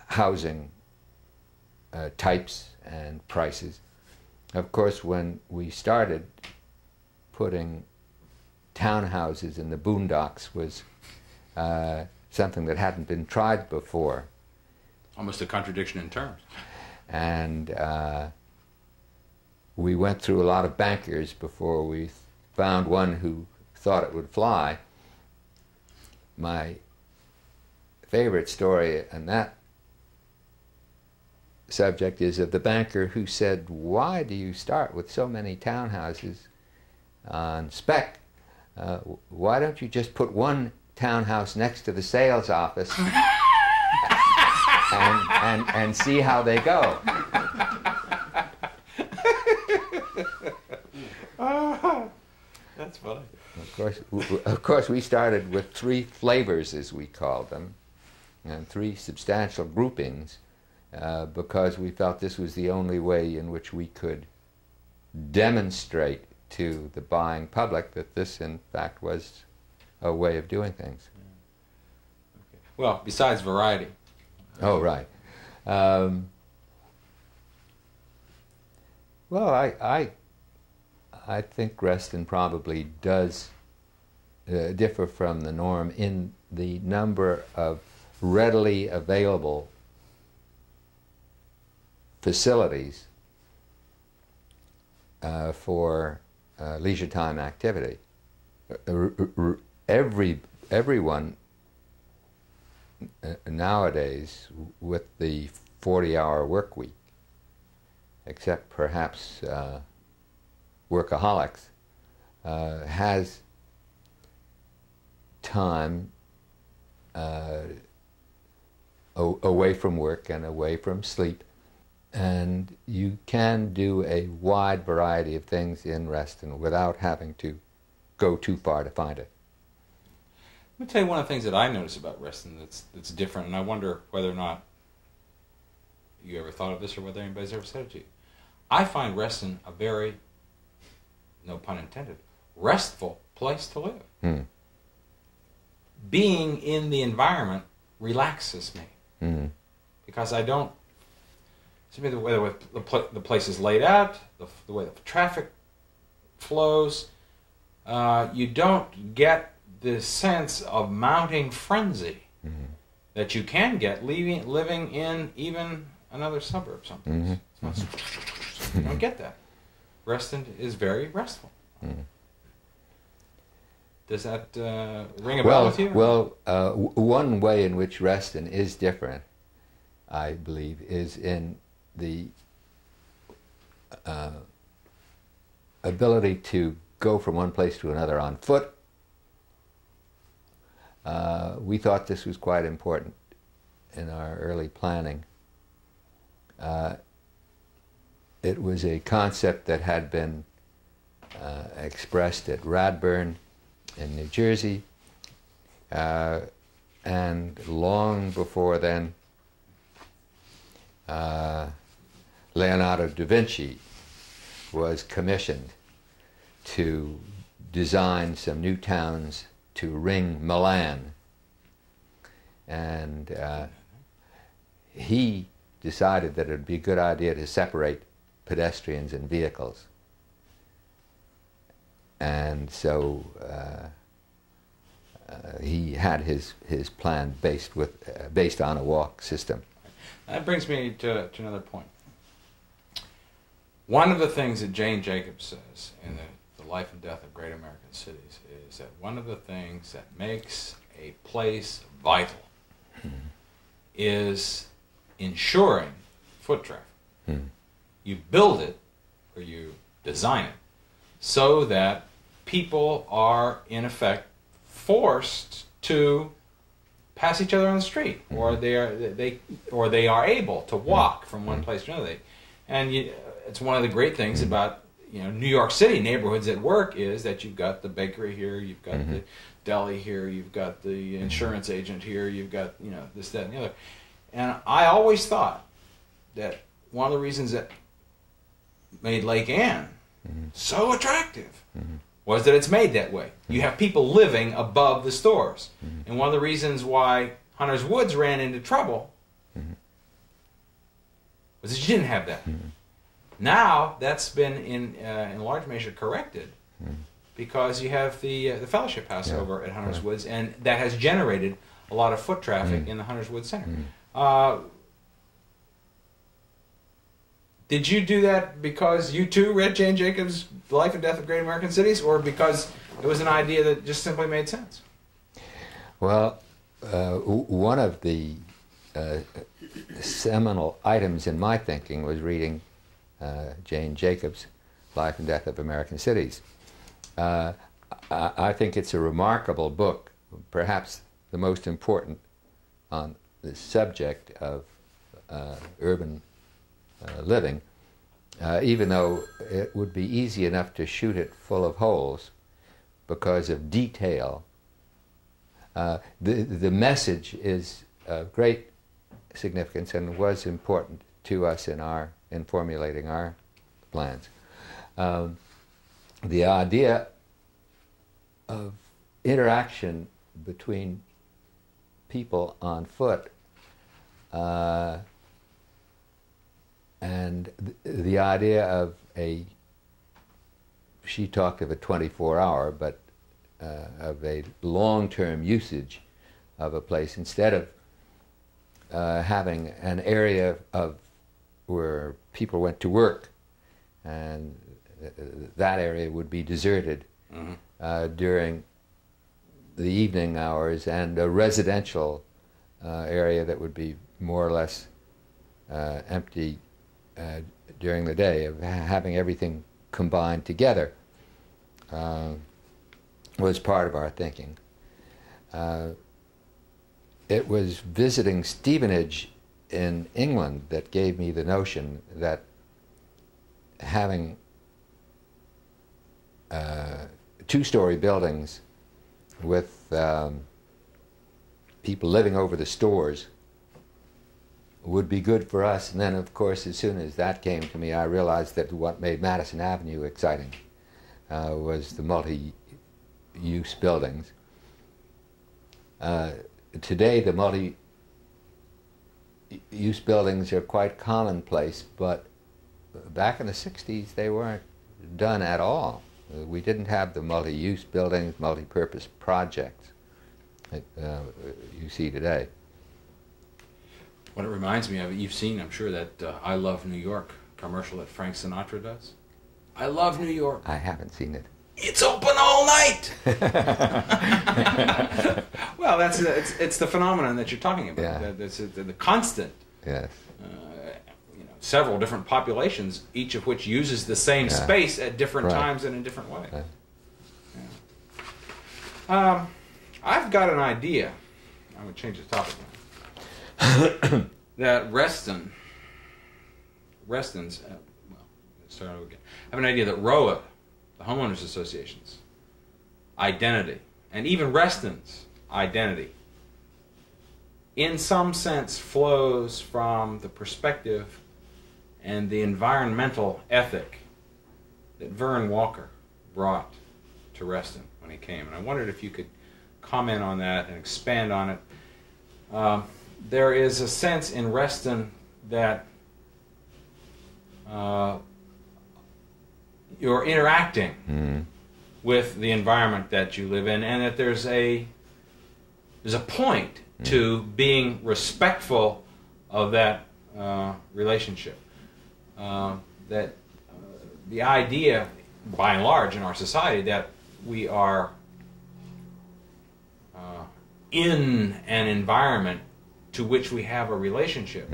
housing types and prices. Of course, when we started, putting townhouses in the boondocks was something that hadn't been tried before.
Almost a contradiction in terms.
And we went through a lot of bankers before we found one who thought it would fly. My favorite story on that subject is of the banker who said, "Why do you start with so many townhouses on spec? Why don't you just put one townhouse next to the sales office and see how they go?"
That's funny.
Of course, we started with three flavors, as we called them, and three substantial groupings, because we felt this was the only way in which we could demonstrate to the buying public that this, in fact, was a way of doing things.
Yeah. Okay. Well, besides variety.
Oh, right. Well, I think Reston probably does differ from the norm in the number of readily available facilities for leisure time activity. Everyone nowadays, with the 40-hour work week, except perhaps workaholics, has time away from work and away from sleep, and you can do a wide variety of things in Reston without having to go too far to find it.
Let me tell you one of the things that I notice about Reston that's different, and I wonder whether or not you ever thought of this or whether anybody's ever said it to you. I find Reston a very, no pun intended, restful place to live.
Mm.
Being in the environment relaxes me.
Mm.
Because I don't, to me, the way the place is laid out, the way the traffic flows, you don't get this sense of mounting frenzy that you can get living in even another suburb sometimes. You don't get that. Reston is very restful. Does that ring a bell with you?
Well, one way in which Reston is different, I believe, is in the ability to go from one place to another on foot. We thought this was quite important in our early planning. It was a concept that had been expressed at Radburn in New Jersey, and long before then, Leonardo da Vinci was commissioned to design some new towns to ring Milan, and he decided that it would be a good idea to separate pedestrians and vehicles. And so he had his plan based on a walk system.
That brings me to another point. One of the things that Jane Jacobs says in the Life and Death of Great American Cities is that one of the things that makes a place vital is ensuring foot traffic. You build it, or you design it, so that people are, in effect, forced to pass each other on the street, or they are able to walk from one place to another. And it's one of the great things about New York City neighborhoods at work is that you've got the bakery here, you've got the deli here, you've got the insurance agent here, you've got this, that, and the other. And I always thought that one of the reasons that made Lake Anne so attractive was that it's made that way. You have people living above the stores. And one of the reasons why Hunter's Woods ran into trouble was that you didn't have that. Now that's been in large measure corrected because you have the Fellowship House over at Hunter's Woods, and that has generated a lot of foot traffic in the Hunter's Woods Center. Did you do that because you too read Jane Jacobs' The Life and Death of Great American Cities, or because it was an idea that just simply made sense?
Well, one of the seminal items in my thinking was reading Jane Jacobs' Life and Death of American Cities. I think it's a remarkable book, perhaps the most important on the subject of urban living, even though it would be easy enough to shoot it full of holes because of detail. The message is of great significance and was important to us in formulating our plans. The idea of interaction between people on foot and the idea of she talked of a 24-hour, but of a long-term usage of a place instead of having an area where people went to work, and that area would be deserted during the evening hours, and a residential area that would be more or less empty during the day, of having everything combined together was part of our thinking. It was visiting Stevenage in England that gave me the notion that having two-story buildings with people living over the stores would be good for us. And then, of course, as soon as that came to me, I realized that what made Madison Avenue exciting was the multi-use buildings. Today, the multi-use buildings are quite commonplace, but back in the 60s, they weren't done at all. We didn't have the multi-use buildings, multi-purpose projects that you see today.
What it reminds me of, you've seen, I'm sure, that I Love New York commercial that Frank Sinatra does. I love New York.
I haven't seen it.
It's open all night. Well, it's the phenomenon that you're talking about.
Yeah.
The constant.
Yes.
Several different populations, each of which uses the same space at different times and in different ways.
Right.
Yeah. I've got an idea. I'm going to change the topic now. That Reston's, well, let's start over again. I have an idea that RHOA, the Homeowners Association's identity, and even Reston's identity, in some sense flows from the perspective and the environmental ethic that Vern Walker brought to Reston when he came. And I wondered if you could comment on that and expand on it. There is a sense in Reston that you're interacting with the environment that you live in, and that there's a point to being respectful of that relationship. That the idea, by and large, in our society that we are in an environment to which we have a relationship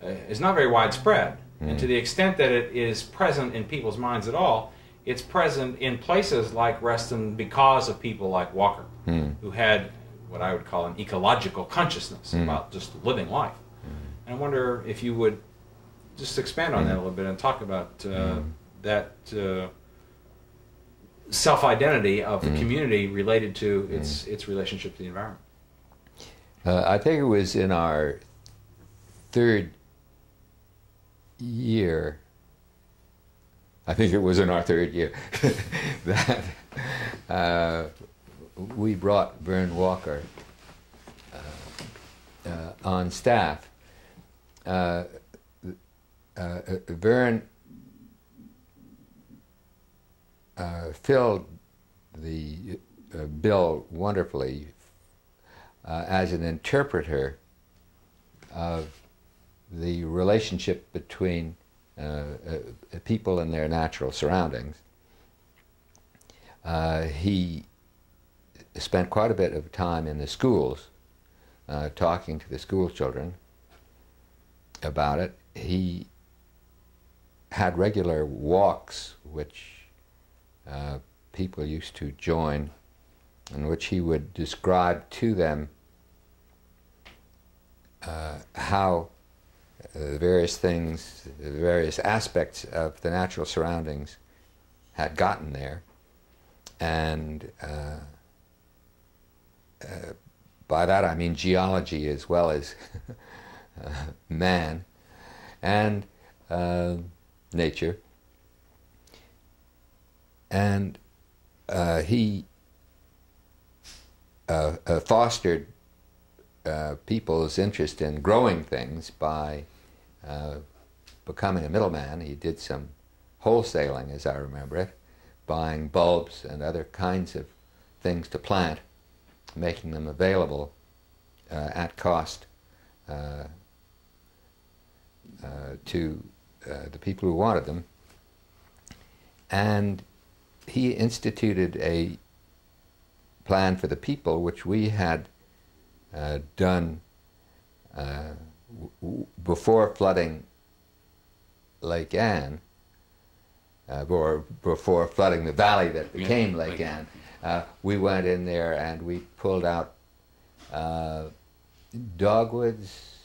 is not very widespread. And to the extent that it is present in people's minds at all, it's present in places like Reston because of people like Walker, who had what I would call an ecological consciousness about just living life. And I wonder if you would just expand on that a little bit and talk about that self-identity of the community related to its relationship to the environment.
I think it was in our third year, that we brought Vern Walker on staff. Vern filled the bill wonderfully as an interpreter of the relationship between people and their natural surroundings. He spent quite a bit of time in the schools talking to the school children about it. He had regular walks which people used to join, in which he would describe to them how the various things, the various aspects of the natural surroundings had gotten there, and by that I mean geology as well as man and nature. And he fostered people's interest in growing things by becoming a middleman. He did some wholesaling, as I remember it, buying bulbs and other kinds of things to plant, making them available at cost to the people who wanted them. And he instituted a plan for the people, which we had done before flooding Lake Anne, or before flooding the valley that became Lake Anne. We went in there and we pulled out dogwoods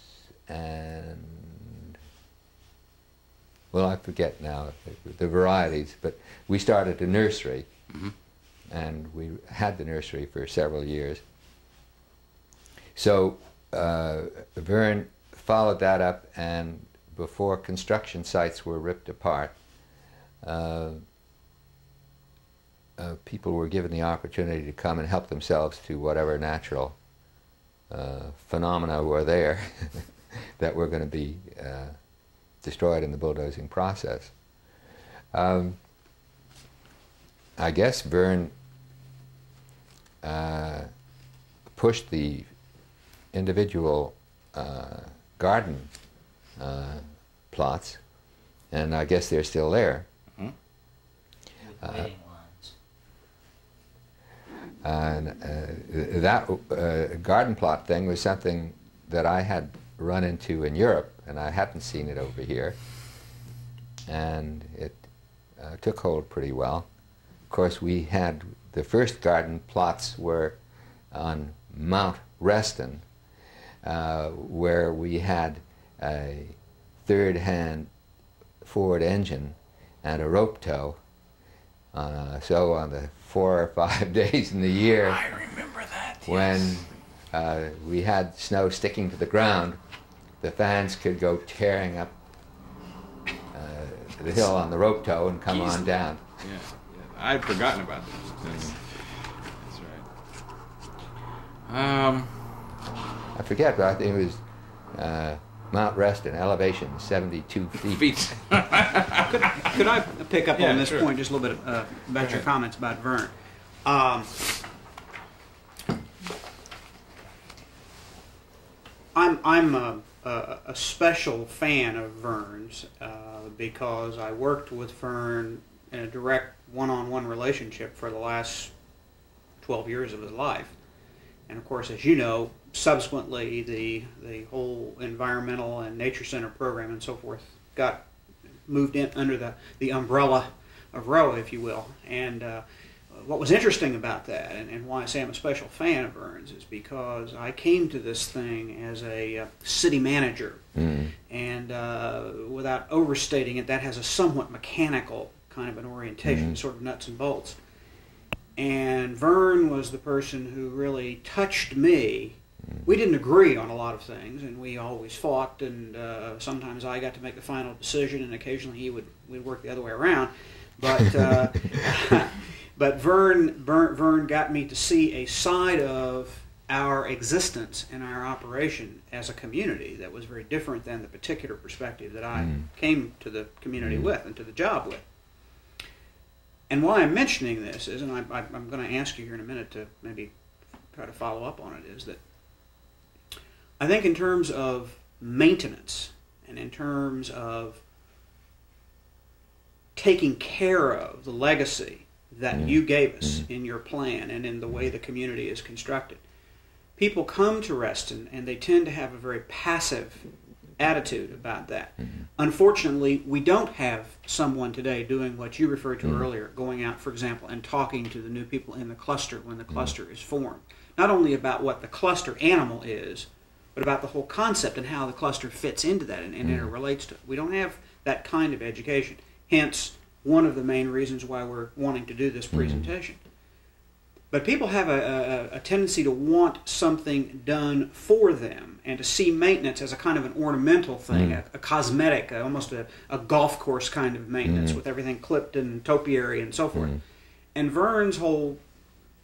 and, well, I forget now the varieties, but we started a nursery, and we had the nursery for several years. So Vern followed that up, and before construction sites were ripped apart, people were given the opportunity to come and help themselves to whatever natural phenomena were there that were going to be destroyed in the bulldozing process. I guess Vern pushed the individual garden plots, and I guess they're still there.
Waiting lines.
And that garden plot thing was something that I had run into in Europe, and I hadn't seen it over here, and it took hold pretty well. Of course, we had the first garden plots were on Mount Reston, where we had a third-hand Ford engine and a rope tow. So on the 4 or 5 days in the year,
I remember that.
when we had snow sticking to the ground, the fans could go tearing up the hill on the rope tow and come on down.
Yeah, I'd forgotten about this. That's right.
I forget, but I think it was Mount Reston, elevation 72 feet.
Could I pick up on this
sure.
point just a little bit about your comments about Vern? I'm a special fan of Vern's because I worked with Vern in a direct one-on-one relationship for the last 12 years of his life. And of course, as you know, subsequently the whole environmental and nature center program and so forth got moved in under the umbrella of RHOA, if you will. And what was interesting about that, and why I say I'm a special fan of Vern's, is because I came to this thing as a city manager. And without overstating it, that has a somewhat mechanical kind of an orientation, sort of nuts and bolts. And Vern was the person who really touched me. We didn't agree on a lot of things, and we always fought, and sometimes I got to make the final decision, and occasionally we'd work the other way around. But but Vern got me to see a side of our existence and our operation as a community that was very different than the particular perspective that I came to the community with and to the job with. And why I'm mentioning this is, and I'm going to ask you here in a minute to maybe try to follow up on it, is that I think in terms of maintenance and in terms of taking care of the legacy that you gave us in your plan and in the way the community is constructed, people come to Reston and they tend to have a very passive attitude about that. Unfortunately, we don't have someone today doing what you referred to earlier, going out, for example, and talking to the new people in the cluster when the cluster is formed. Not only about what the cluster animal is, but about the whole concept and how the cluster fits into that and interrelates to it. We don't have that kind of education. Hence, one of the main reasons why we're wanting to do this presentation. But people have a tendency to want something done for them and to see maintenance as a kind of an ornamental thing, a cosmetic, almost a golf course kind of maintenance with everything clipped and topiary and so forth. And Vern's whole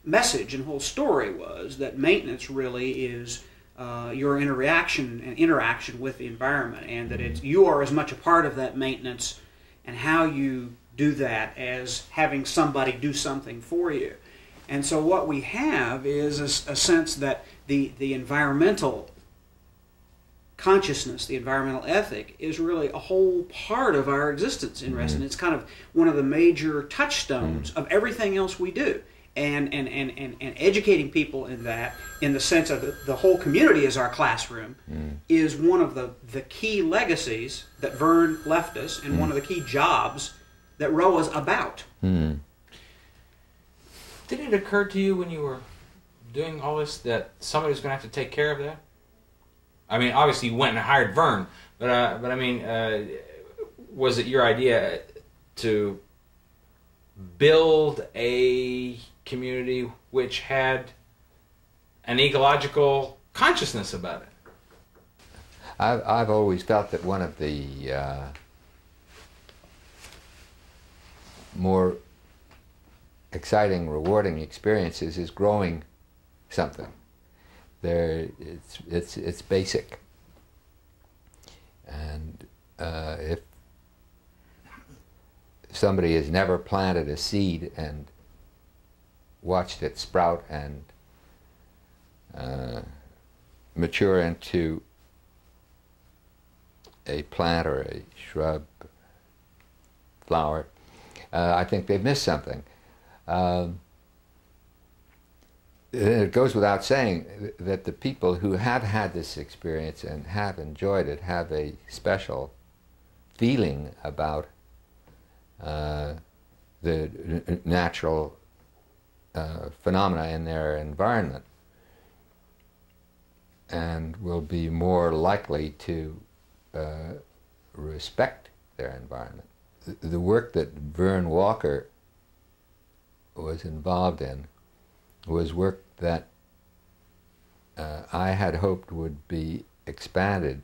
message and whole story was that maintenance really is your interaction with the environment, and that you are as much a part of that maintenance and how you do that as having somebody do something for you. And so what we have is a sense that the environmental consciousness, the environmental ethic, is really a whole part of our existence in Reston. It's kind of one of the major touchstones of everything else we do. And educating people in that, in the sense of the whole community as our classroom, is one of the key legacies that Vern left us, and one of the key jobs that RHOA's about.
Did it occur to you when you were doing all this that somebody was going to have to take care of that? I mean, obviously you went and hired Vern, but I mean, was it your idea to build a community which had an ecological consciousness about it?
I've always felt that one of the more exciting, rewarding experiences is growing something. It's basic, and if somebody has never planted a seed and watched it sprout and mature into a plant or a shrub, flower, I think they've missed something. It goes without saying that the people who have had this experience and have enjoyed it have a special feeling about the natural phenomena in their environment, and will be more likely to respect their environment. The work that Vern Walker was involved in was work that I had hoped would be expanded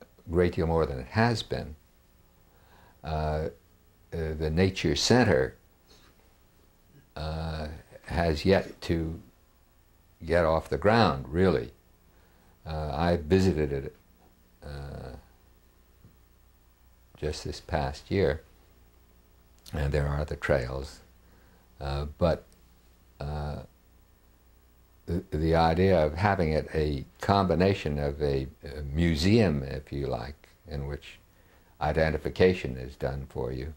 a great deal more than it has been. The Nature Center has yet to get off the ground, really. I visited it just this past year, and there are the trails, but the idea of having it a combination of a museum, if you like, in which identification is done for you,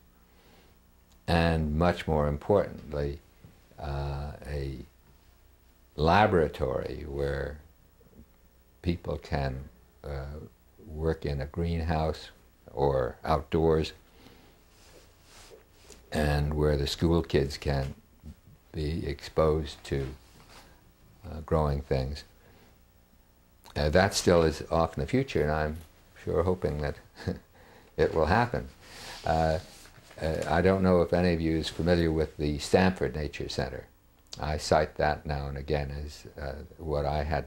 and much more importantly, a laboratory where people can work in a greenhouse or outdoors, and where the school kids can be exposed to growing things. That still is off in the future, and I'm sure hoping that it will happen. I don't know if any of you is familiar with the Stanford Nature Center. I cite that now and again as what I had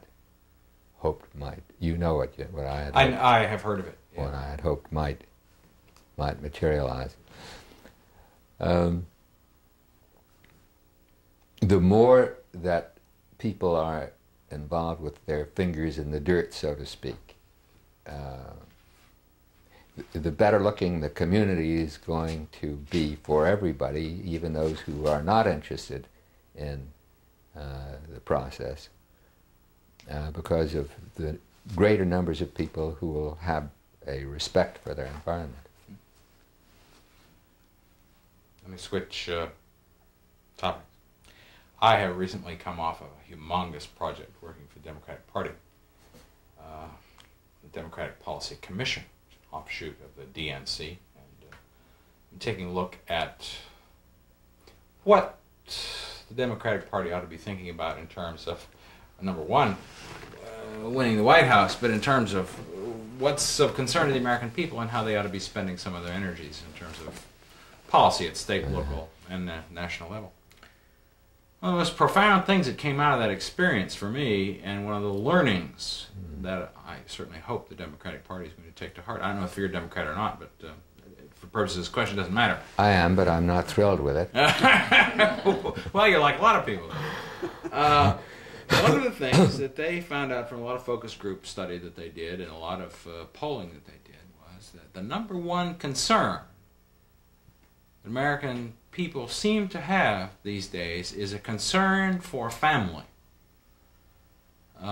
hoped might, you know it, what I had hoped,
I have heard of it. Yeah.
what I had hoped might materialize. The more that people are involved with their fingers in the dirt, so to speak, the better looking the community is going to be for everybody, even those who are not interested in the process, because of the greater numbers of people who will have a respect for their environment.
Let me switch topics. I have recently come off of a humongous project working for the Democratic Party, the Democratic Policy Commission, offshoot of the DNC, and I'm taking a look at what the Democratic Party ought to be thinking about in terms of, number one, winning the White House, but in terms of what's of concern to the American people and how they ought to be spending some of their energies in terms of policy at state, local, and national level. One of the most profound things that came out of that experience for me, and one of the learnings that I certainly hope the Democratic Party is going to take to heart. I don't know if you're a Democrat or not, but for purposes of this question, it doesn't matter.
I am, but I'm not thrilled with it.
Well, you're like a lot of people. One of the things that they found out from a lot of focus group study that they did and a lot of polling that they did was that the number one concern American people seem to have these days is a concern for family. There's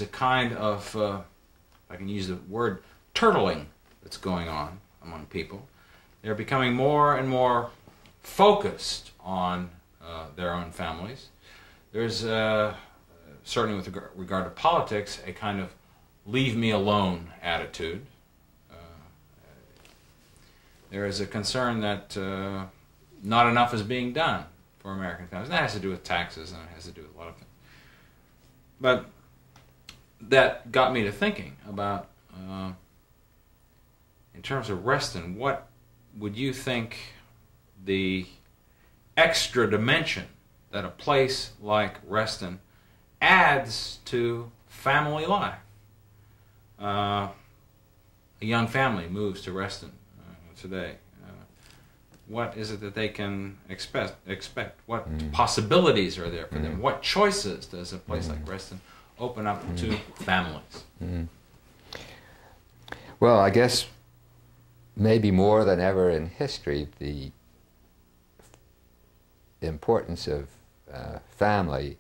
a kind of, if I can use the word, turtling that's going on among people. They're becoming more and more focused on their own families. There's, certainly with regard to politics, a kind of leave me alone attitude. There is a concern that not enough is being done for American families. That has to do with taxes, and it has to do with a lot of things. But that got me to thinking about, in terms of Reston, what would you think the extra dimension that a place like Reston adds to family life? A young family moves to Reston today. What is it that they can expect? What possibilities are there for them? What choices does a place like Reston open up to families?
Well, I guess maybe more than ever in history, the importance of family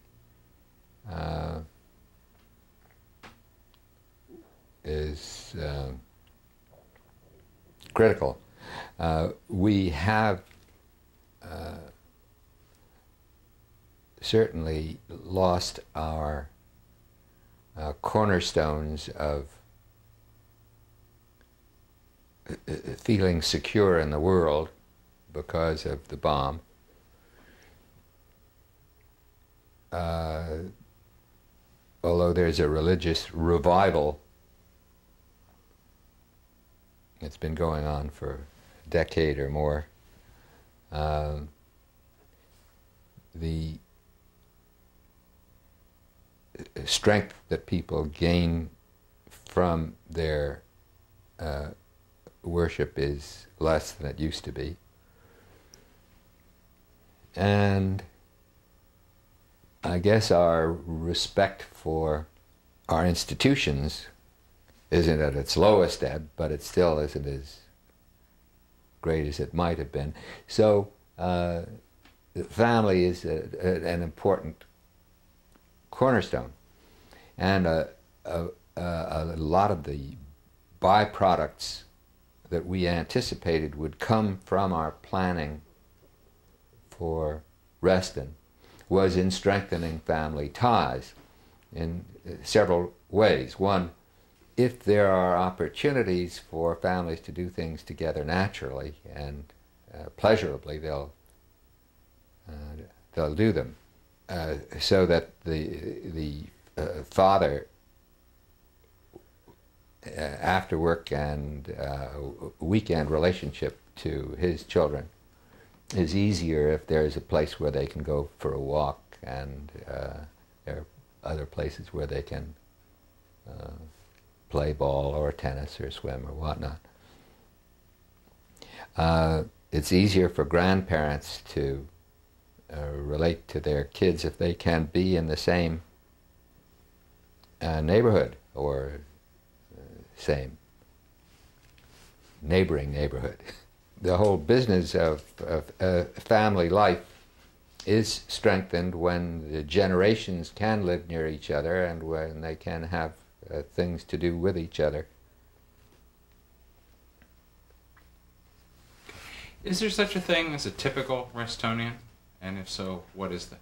is critical. We have certainly lost our cornerstones of feeling secure in the world because of the bomb. Although there's a religious revival that's been going on for a decade or more, the strength that people gain from their worship is less than it used to be. And I guess our respect for our institutions isn't at its lowest ebb, but it still isn't as great as it might have been. So the family is an important cornerstone, and a lot of the byproducts that we anticipated would come from our planning for Reston was in strengthening family ties in several ways. One, if there are opportunities for families to do things together naturally and pleasurably, they'll do them, so that the father, after work and weekend relationship to his children is easier if there's a place where they can go for a walk, and there are other places where they can play ball or tennis or swim or whatnot. It's easier for grandparents to relate to their kids if they can be in the same neighborhood or same neighboring neighborhood. The whole business of family life is strengthened when the generations can live near each other and when they can have things to do with each other.
Is there such a thing as a typical Restonian? And if so, what is that?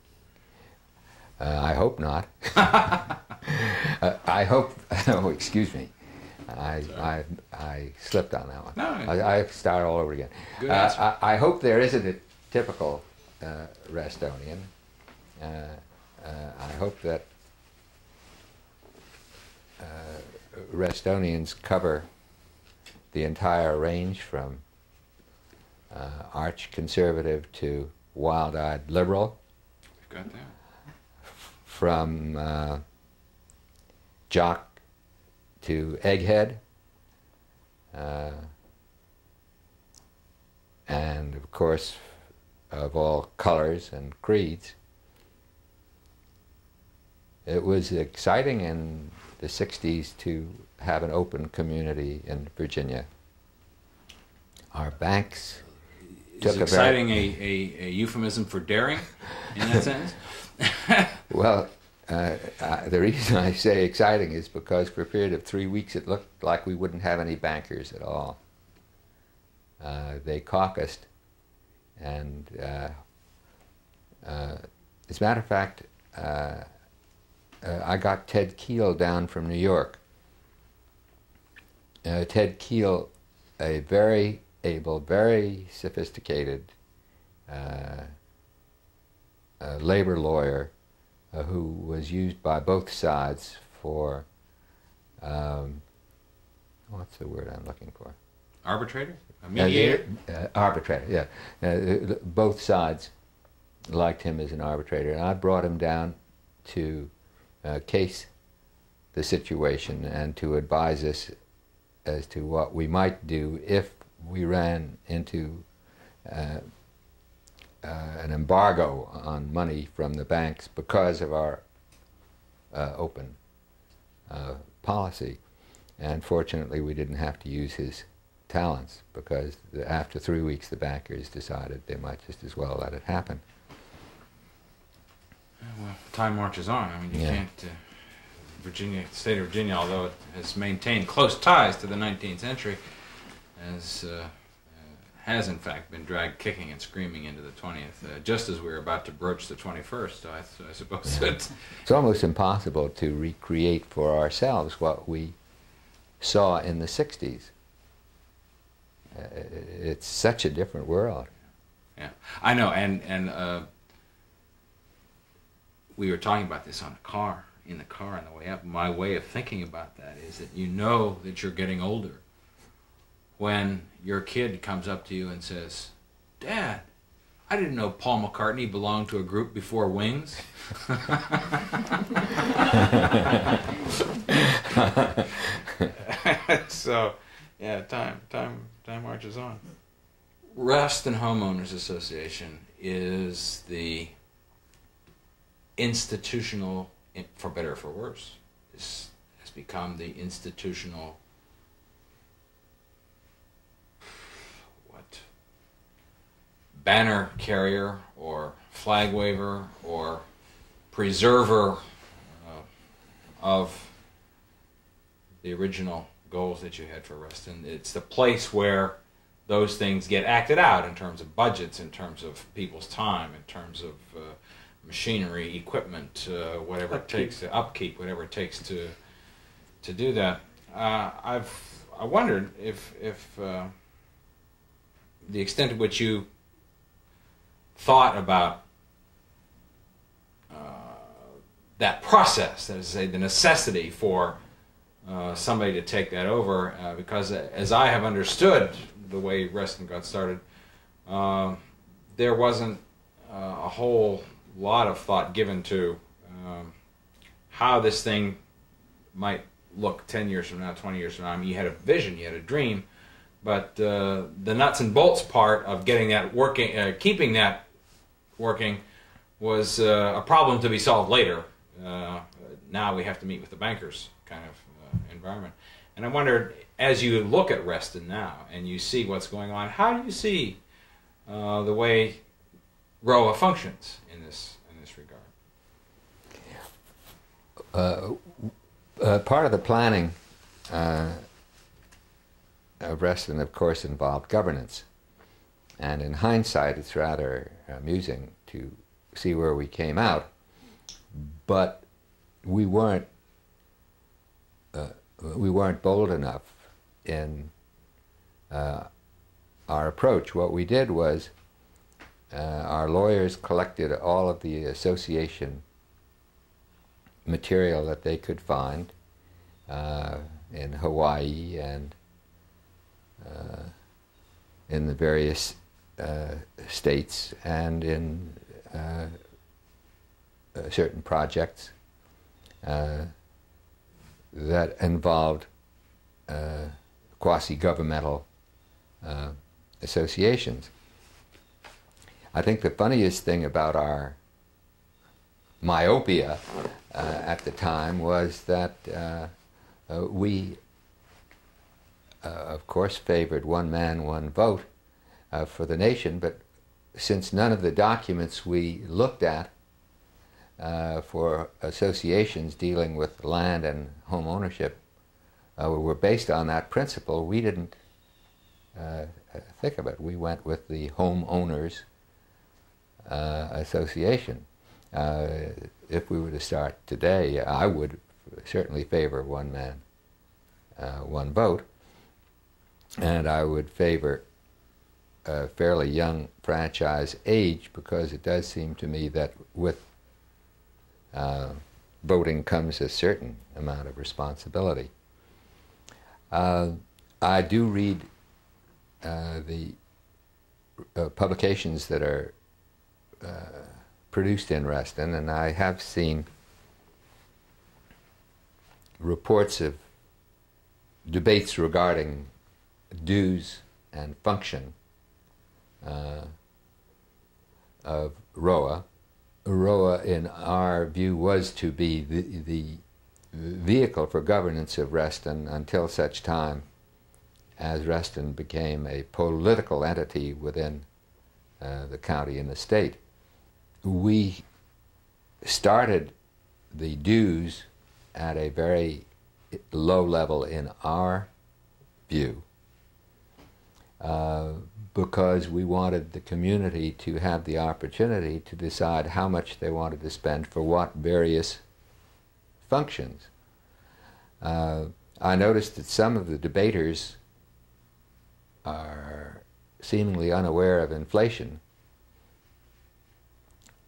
I hope not. I hope. Oh, excuse me. I slipped on that one.
No,
I start all over again.
Good answer.
I hope there isn't a typical Restonian. I hope that Restonians cover the entire range from arch conservative to wild-eyed liberal.
We've got that.
From jock to egghead, and of course of all colors and creeds. It was exciting in the 60s to have an open community in Virginia. Our banks took
Is exciting a euphemism for daring in that sense?
Well, the reason I say exciting is because for a period of 3 weeks it looked like we wouldn't have any bankers at all. They caucused, and as a matter of fact, I got Ted Keel down from New York. Ted Keel, a very able, very sophisticated labor lawyer, who was used by both sides for, what's the word I'm looking for?
Arbitrator? A mediator?
Arbitrator, yeah. Both sides liked him as an arbitrator, and I brought him down to case the situation and to advise us as to what we might do if we ran into an embargo on money from the banks because of our open policy. And fortunately we didn't have to use his talents, because after 3 weeks the bankers decided they might just as well let it happen.
Well, time marches on. I mean, you can't... Virginia, the state of Virginia, although it has maintained close ties to the 19th century, has in fact been dragged kicking and screaming into the 20th, just as we were about to broach the 21st. So I suppose it's
almost impossible to recreate for ourselves what we saw in the 60s. It's such a different world.
Yeah, I know, and we were talking about this in the car on the way up. My way of thinking about that is that you know that you're getting older when your kid comes up to you and says, "Dad, I didn't know Paul McCartney belonged to a group before Wings." So, yeah, time marches on. Reston Home Owners Association is the institutional, for better or for worse, has become the institutional banner carrier or flag waver or preserver of the original goals that you had for Reston. It's the place where those things get acted out in terms of budgets, in terms of people's time, in terms of machinery, equipment, whatever it takes to upkeep, whatever it takes to do that. I wondered if the extent to which you thought about that process, that is to say, the necessity for somebody to take that over, because as I have understood the way Reston got started, there wasn't a whole lot of thought given to how this thing might look 10 years from now, 20 years from now. I mean, you had a vision, you had a dream, but the nuts and bolts part of getting that working, keeping that working, was a problem to be solved later. Now we have to meet with the bankers kind of environment. And I wondered, as you look at Reston now and you see what's going on, how do you see the way RHOA functions in this regard?
Part of the planning of Reston, of course, involved governance. And in hindsight, it's rather amusing to see where we came out. But we weren't bold enough in our approach. What we did was our lawyers collected all of the association material that they could find in Hawaii and in the various states and in certain projects that involved quasi-governmental associations. I think the funniest thing about our myopia at the time was that we, of course, favored one man, one vote for the nation, but since none of the documents we looked at for associations dealing with land and home ownership were based on that principle, we didn't think of it. We went with the Home Owners Association. If we were to start today, I would certainly favor one man, one vote, and I would favor a fairly young franchise age, because it does seem to me that with voting comes a certain amount of responsibility. I do read the publications that are produced in Reston, and I have seen reports of debates regarding dues and function of RHOA. RHOA, in our view, was to be the vehicle for governance of Reston until such time as Reston became a political entity within the county and the state. We started the dues at a very low level in our view, because we wanted the community to have the opportunity to decide how much they wanted to spend for what various functions. I noticed that some of the debaters are seemingly unaware of inflation,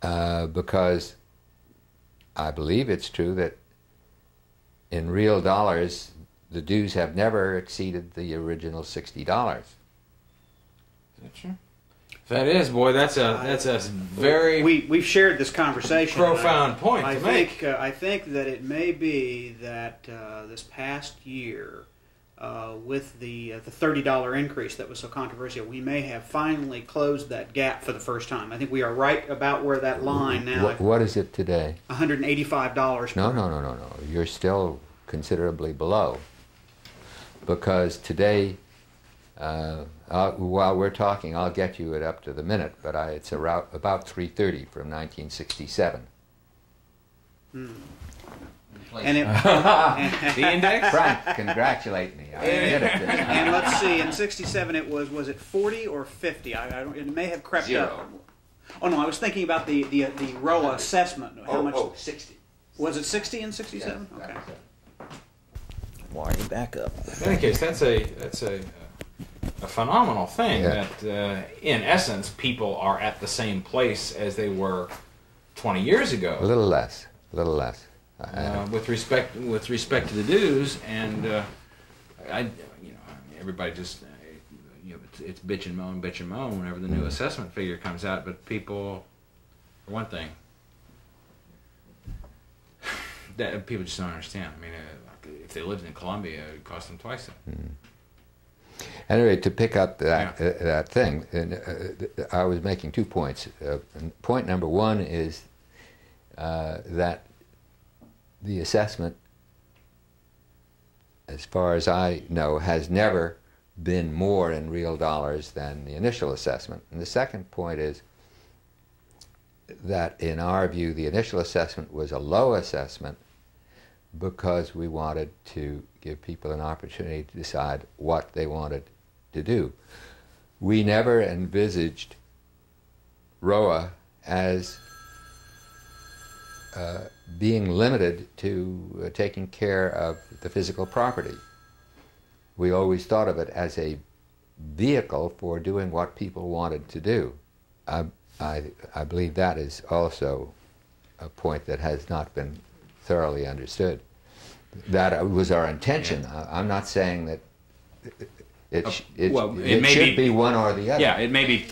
because I believe it's true that in real dollars the dues have never exceeded the original $60.
Is that true? If that is, boy, that's a very
we've shared this conversation.
Profound point to make.
I think that it may be that this past year, with the $30 increase that was so controversial, we may have finally closed that gap for the first time. I think we are right about where that line now.
What is it today?
$185.
No. You're still considerably below, because today a While we're talking, I'll get you it up to the minute, but it's about 3:30 from 1967.
And it,
The index?
Frank, congratulate me. I did it this time.
and let's see, in '67 it was it 40 or 50? I don't. It may have crept
Zero.
up. Oh no, I was thinking about the RHOA assessment. How much
60.
was it? 60 in '67?
Yes,
Okay.
that was it.
Marty, back up.
In any case, that's a phenomenal thing
Yeah.
that, in essence, people are at the same place as they were 20 years ago.
A little less.
With respect to the dues, and everybody just it's bitch and moan whenever the new assessment figure comes out. But people, for one thing, that people just don't understand. I mean, if they lived in Columbia, it would cost them twice that.
Anyway, to pick up that thing, I was making 2 points. Point number one is that the assessment, as far as I know, has never been more in real dollars than the initial assessment. And the second point is that, in our view, the initial assessment was a low assessment because we wanted to give people an opportunity to decide what they wanted to do. We never envisaged RHOA as being limited to taking care of the physical property. We always thought of it as a vehicle for doing what people wanted to do. I believe that is also a point that has not been thoroughly understood. That was our intention. I'm not saying that it should be one or the other.
Yeah, it may be.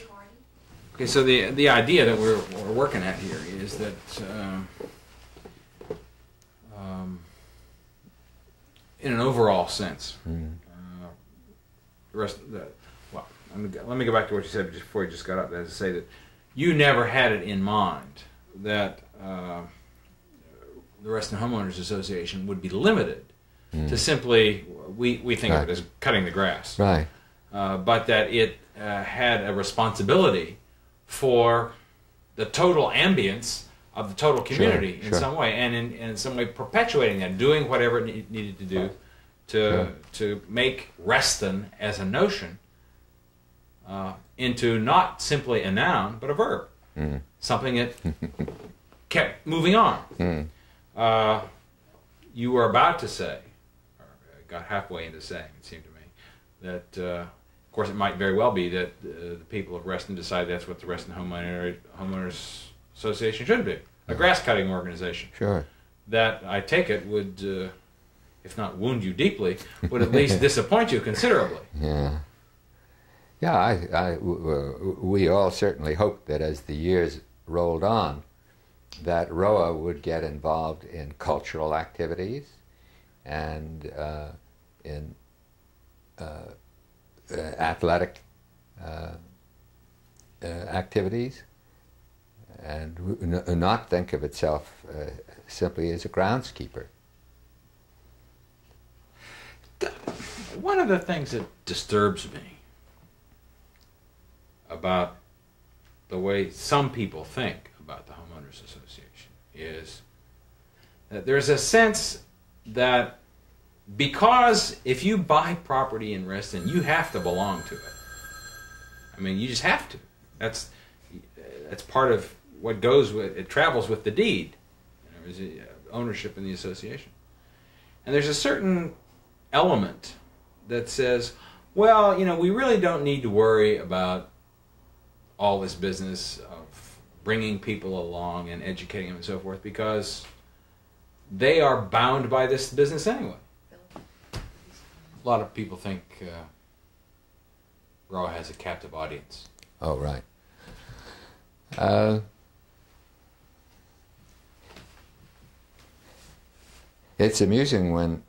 Okay, so the idea that we're working at here is that in an overall sense, let me go back to what you said before you just got up. That is to say that you never had it in mind that the Reston Homeowners Association would be limited to simply, we think of it as cutting the grass.
Right.
But that it had a responsibility for the total ambience of the total community in some way, and in some way perpetuating that, doing whatever it needed to do to make Reston as a notion into not simply a noun, but a verb. Something that kept moving on. You were about to say, or got halfway into saying, it seemed to me, that of course it might very well be that the people of Reston decide that's what the Reston Homeowners Association should be, a grass cutting organization.
Sure.
That, I take it, would, if not wound you deeply, would at least disappoint you considerably.
Yeah. Yeah, we all certainly hoped that as the years rolled on, that RHOA would get involved in cultural activities and in athletic activities, and not think of itself simply as a groundskeeper.
One of the things that disturbs me about the way some people think about the Homeowners Association is that there's a sense that because if you buy property in Reston, you have to belong to it. I mean, you just have to. That's part of what goes with it. Travels with the deed. There's ownership in the association, and there's a certain element that says, well, we really don't need to worry about all this business of bringing people along and educating them and so forth, because they are bound by this business anyway. A lot of people think RHOA has a captive audience.
Oh, right. It's amusing when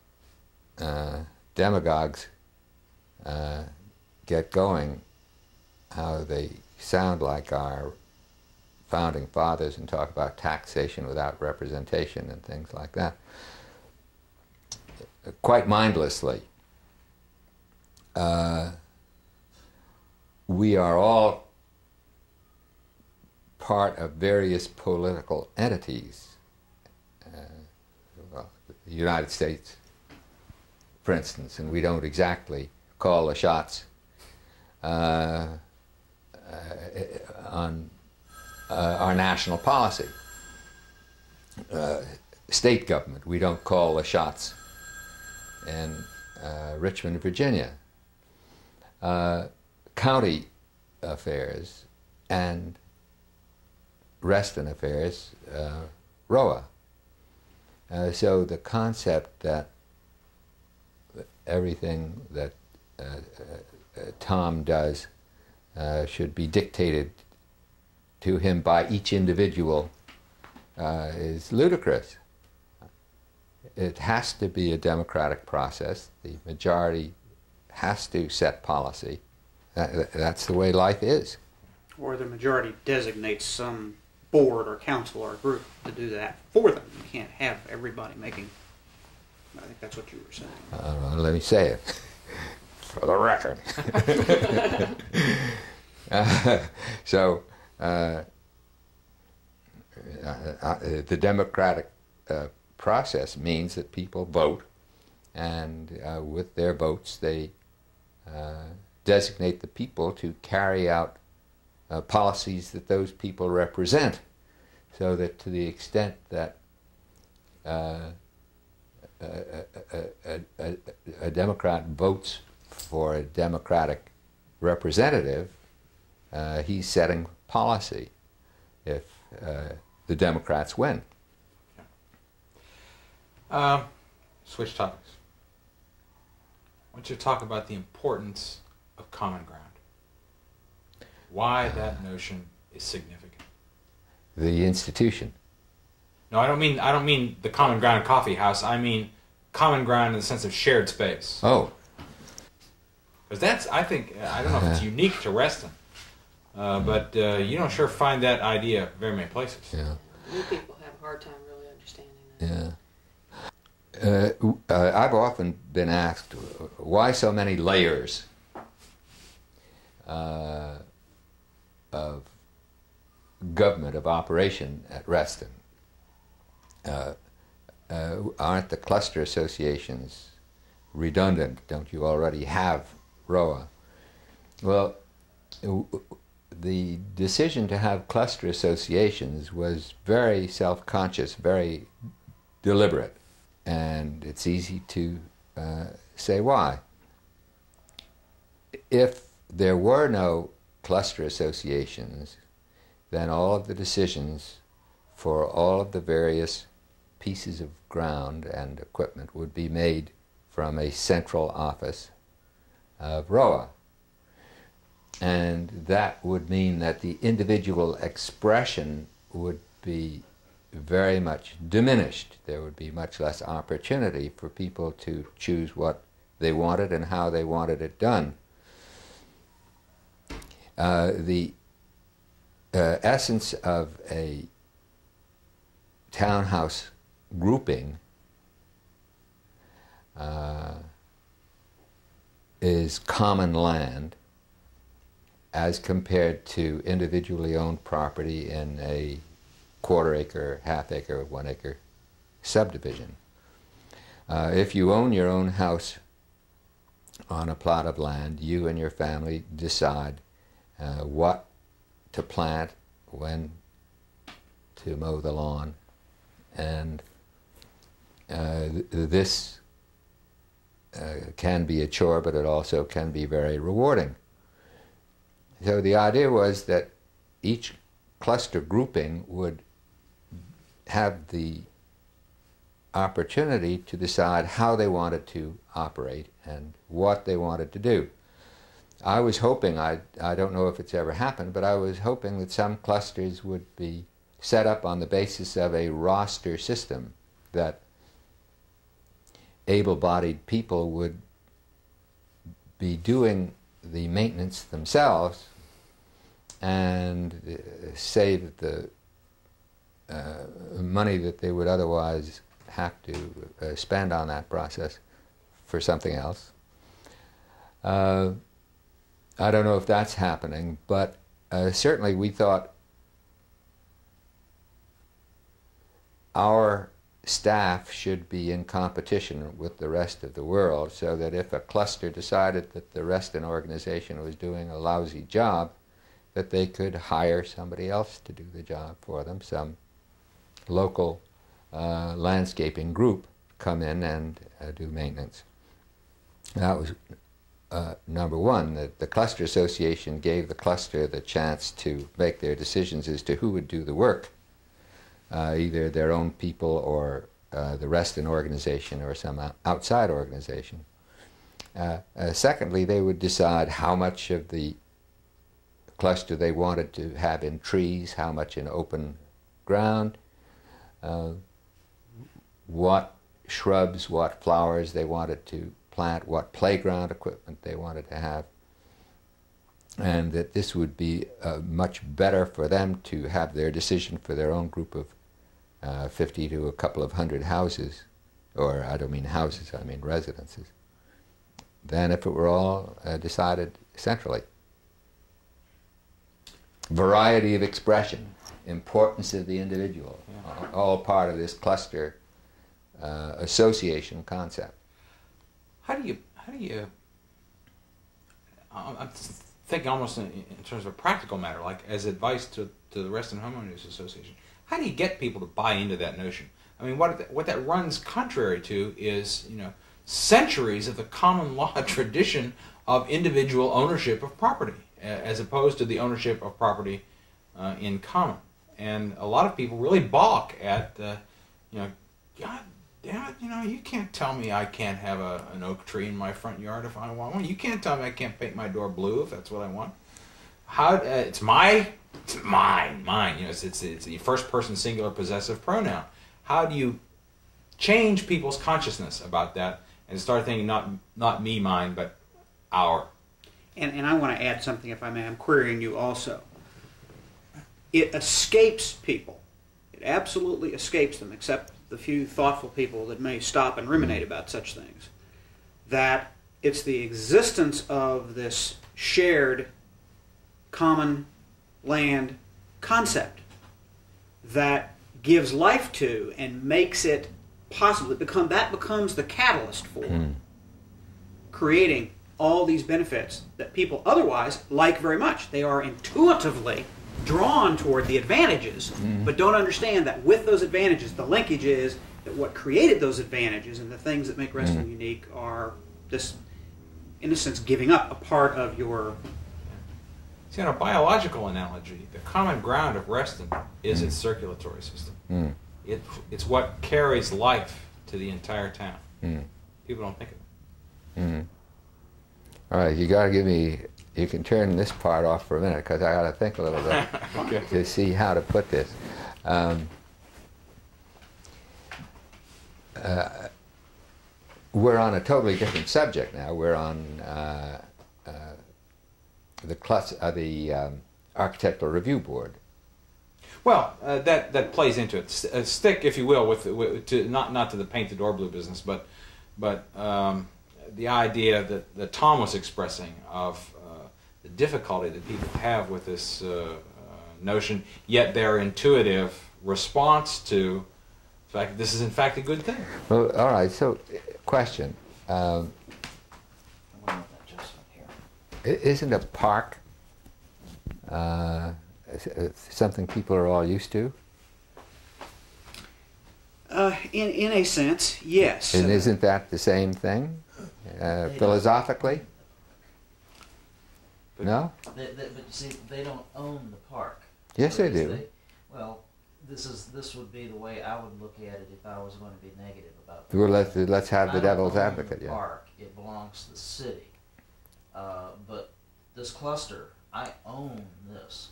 demagogues get going, how they sound like our founding fathers and talk about taxation without representation and things like that, quite mindlessly. we are all part of various political entities. Well, the United States, for instance, and we don't exactly call the shots on our national policy. State government, we don't call the shots in Richmond, Virginia. County affairs and Reston affairs, RHOA. So the concept that everything that Tom does should be dictated to him by each individual is ludicrous. It has to be a democratic process. The majority has to set policy. That's the way life is.
Or the majority designates some board or council or group to do that for them. You can't have everybody making. I think that's what you were saying.
Let me say it for the record. The democratic process means that people vote, and with their votes they designate the people to carry out policies that those people represent, so that to the extent that a Democrat votes for a Democratic representative, he's setting policy if the Democrats win.
Switch topics. I want you to talk about the importance of common ground. Why that notion is significant.
The institution.
No, I don't mean the common ground coffee house. I mean common ground in the sense of shared space.
Oh.
Because that's, I think, I don't know if it's unique to Reston, but you don't sure find that idea very many places.
Yeah.
New people have a hard time really understanding that.
Yeah. I've often been asked, why so many layers of government, of operation at Reston? Aren't the cluster associations redundant? Don't you already have RHOA? Well, the decision to have cluster associations was very self-conscious, very deliberate, and it's easy to say why. If there were no cluster associations, then all of the decisions for all of the various pieces of ground and equipment would be made from a central office of RHOA. And that would mean that the individual expression would be very much diminished. There would be much less opportunity for people to choose what they wanted and how they wanted it done. The essence of a townhouse grouping is common land as compared to individually owned property in a quarter-acre, half-acre, 1-acre subdivision. If you own your own house on a plot of land, you and your family decide what to plant, when to mow the lawn, and this can be a chore, but it also can be very rewarding. So the idea was that each cluster grouping would have the opportunity to decide how they wanted to operate and what they wanted to do. I was hoping, I don't know if it's ever happened, but I was hoping that some clusters would be set up on the basis of a roster system, that able-bodied people would be doing the maintenance themselves, and say that the money that they would otherwise have to spend on that process for something else. I don't know if that's happening, but certainly we thought our staff should be in competition with the rest of the world, so that if a cluster decided that the Reston organization was doing a lousy job, that they could hire somebody else to do the job for them, some local landscaping group come in and do maintenance. That was number one. The cluster association gave the cluster the chance to make their decisions as to who would do the work, either their own people or the Reston organization or some outside organization. Secondly, they would decide how much of the cluster they wanted to have in trees, how much in open ground, what shrubs, what flowers they wanted to plant, what playground equipment they wanted to have, and that this would be much better for them to have their decision for their own group of 50 to a couple of hundred houses, or I don't mean houses, I mean residences, than if it were all decided centrally. Variety of expression, importance of the individual, all part of this cluster association concept.
How do you I'm thinking almost in terms of a practical matter, like as advice to the Reston Home Owners Association, how do you get people to buy into that notion? I mean, what that runs contrary to is, you know, centuries of the common law tradition of individual ownership of property, as opposed to the ownership of property in common. And a lot of people really balk at, you know, God damn it, you know, you can't tell me I can't have an oak tree in my front yard if I want one. You can't tell me I can't paint my door blue if that's what I want. How it's mine. You know, it's the first person singular possessive pronoun. How do you change people's consciousness about that and start thinking not me, mine, but our?
And I want to add something, if I may. I'm querying you also. It escapes people. It absolutely escapes them, except the few thoughtful people that may stop and ruminate about such things, that it's the existence of this shared common land concept that gives life to and makes it possible. That becomes the catalyst for creating all these benefits that people otherwise like very much. They are intuitively drawn toward the advantages, but don't understand that with those advantages, the linkage is that what created those advantages and the things that make Reston unique are this, in a sense, giving up a part of your...
See, in a biological analogy, the common ground of Reston is its circulatory system. It's what carries life to the entire town. People don't think of it.
All right, you got to give me... You can turn this part off for a minute, because I got to think a little bit
Okay.
to see how to put this. We're on a totally different subject now. We're on the Architectural Review Board.
Well, that plays into it. Stick, if you will, with to not to the paint the door blue business, but the idea that Tom was expressing of the difficulty that people have with this notion, yet their intuitive response to the fact that this is in fact a good thing.
Well, all right. So, question: isn't a park something people are all used to?
In a sense, yes.
And isn't that the same thing, philosophically? No?
But you see, they don't own the park.
Yes, they do.
Well, this would be the way I would look at it if I was going to be negative about it.
Well, let's have the devil's
I don't own
advocate.
the park. It belongs to the city. But this cluster, I own this.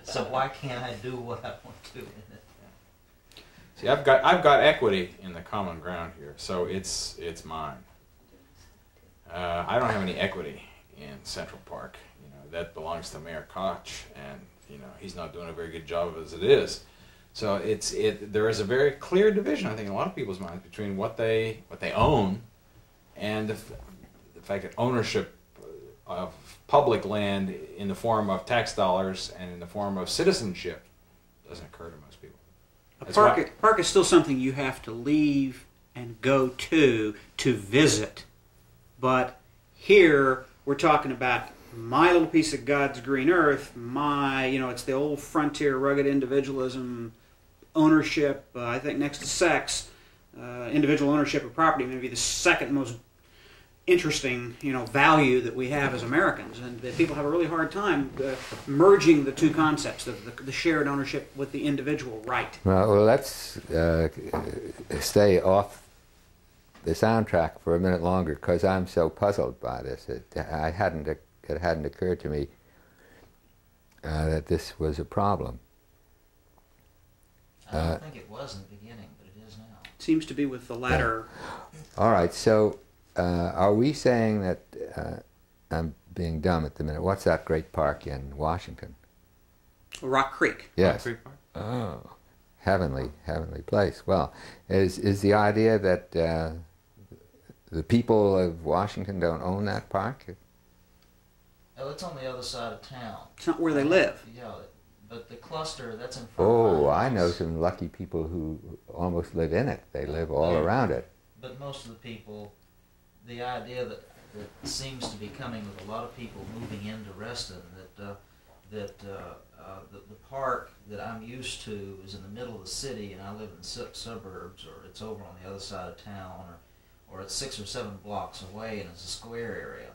So why can't I do what I want to in it?
See, I've got equity in the common ground here, so it's mine. I don't have any equity in Central Park. You know, that belongs to Mayor Koch, and you know he's not doing a very good job as it is. So there is a very clear division, I think, in a lot of people's minds between what they own and the fact that ownership of public land in the form of tax dollars and in the form of citizenship doesn't occur to most people.
A park is still something you have to leave and go to visit. But here we're talking about my little piece of God's green earth, it's the old frontier rugged individualism, ownership, I think next to sex, individual ownership of property may be the second most interesting, value that we have as Americans, and that people have a really hard time merging the two concepts, the shared ownership with the individual right.
Well, let's stay off the soundtrack for a minute longer, because I'm so puzzled by this. It hadn't occurred to me that this was a problem.
I don't think it was in the beginning, but it is now.
It seems to be with the latter.
All right, so are we saying that, I'm being dumb at the minute, what's that great park in Washington?
Rock Creek.
Yes.
Rock Creek Park?
Oh, heavenly place. Well, is the idea that the people of Washington don't own that park?
Oh, it's on the other side of town.
It's not where they live.
Yeah, but the cluster, that's in front
Oh,
of my
I know
house.
some lucky people who almost live in it. They live all around it.
But most of the people, the idea that seems to be coming with a lot of people moving into Reston, that the park that I'm used to is in the middle of the city, and I live in suburbs, or it's over on the other side of town, or it's 6 or 7 blocks away, and it's a square area.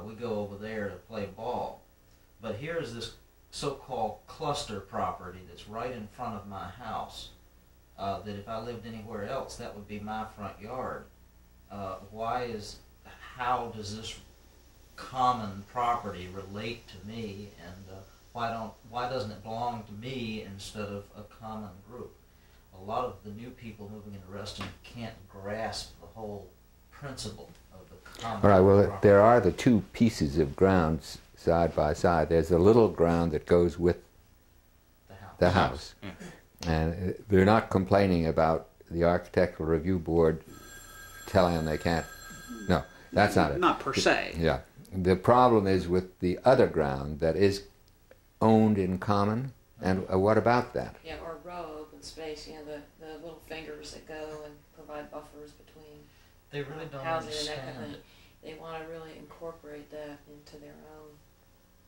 We go over there to play ball. But here's this so-called cluster property that's right in front of my house, that if I lived anywhere else, that would be my front yard. How does this common property relate to me, and why doesn't it belong to me instead of a common group? A lot of the new people moving into Reston can't grasp the whole principle of the common
All right, well,
property.
there are the two pieces of ground side by side. There's a little ground that goes with the house.
Yeah.
And they're not complaining about the Architectural Review Board telling them they can't. No, that's not it.
Not per se.
Yeah. The problem is with the other ground that is owned in common. And what about that?
Yeah, or RHOA open space, the little fingers that go and provide buffers between
They really don't
housing and that kind of
understand
thing. They want to really incorporate that into their own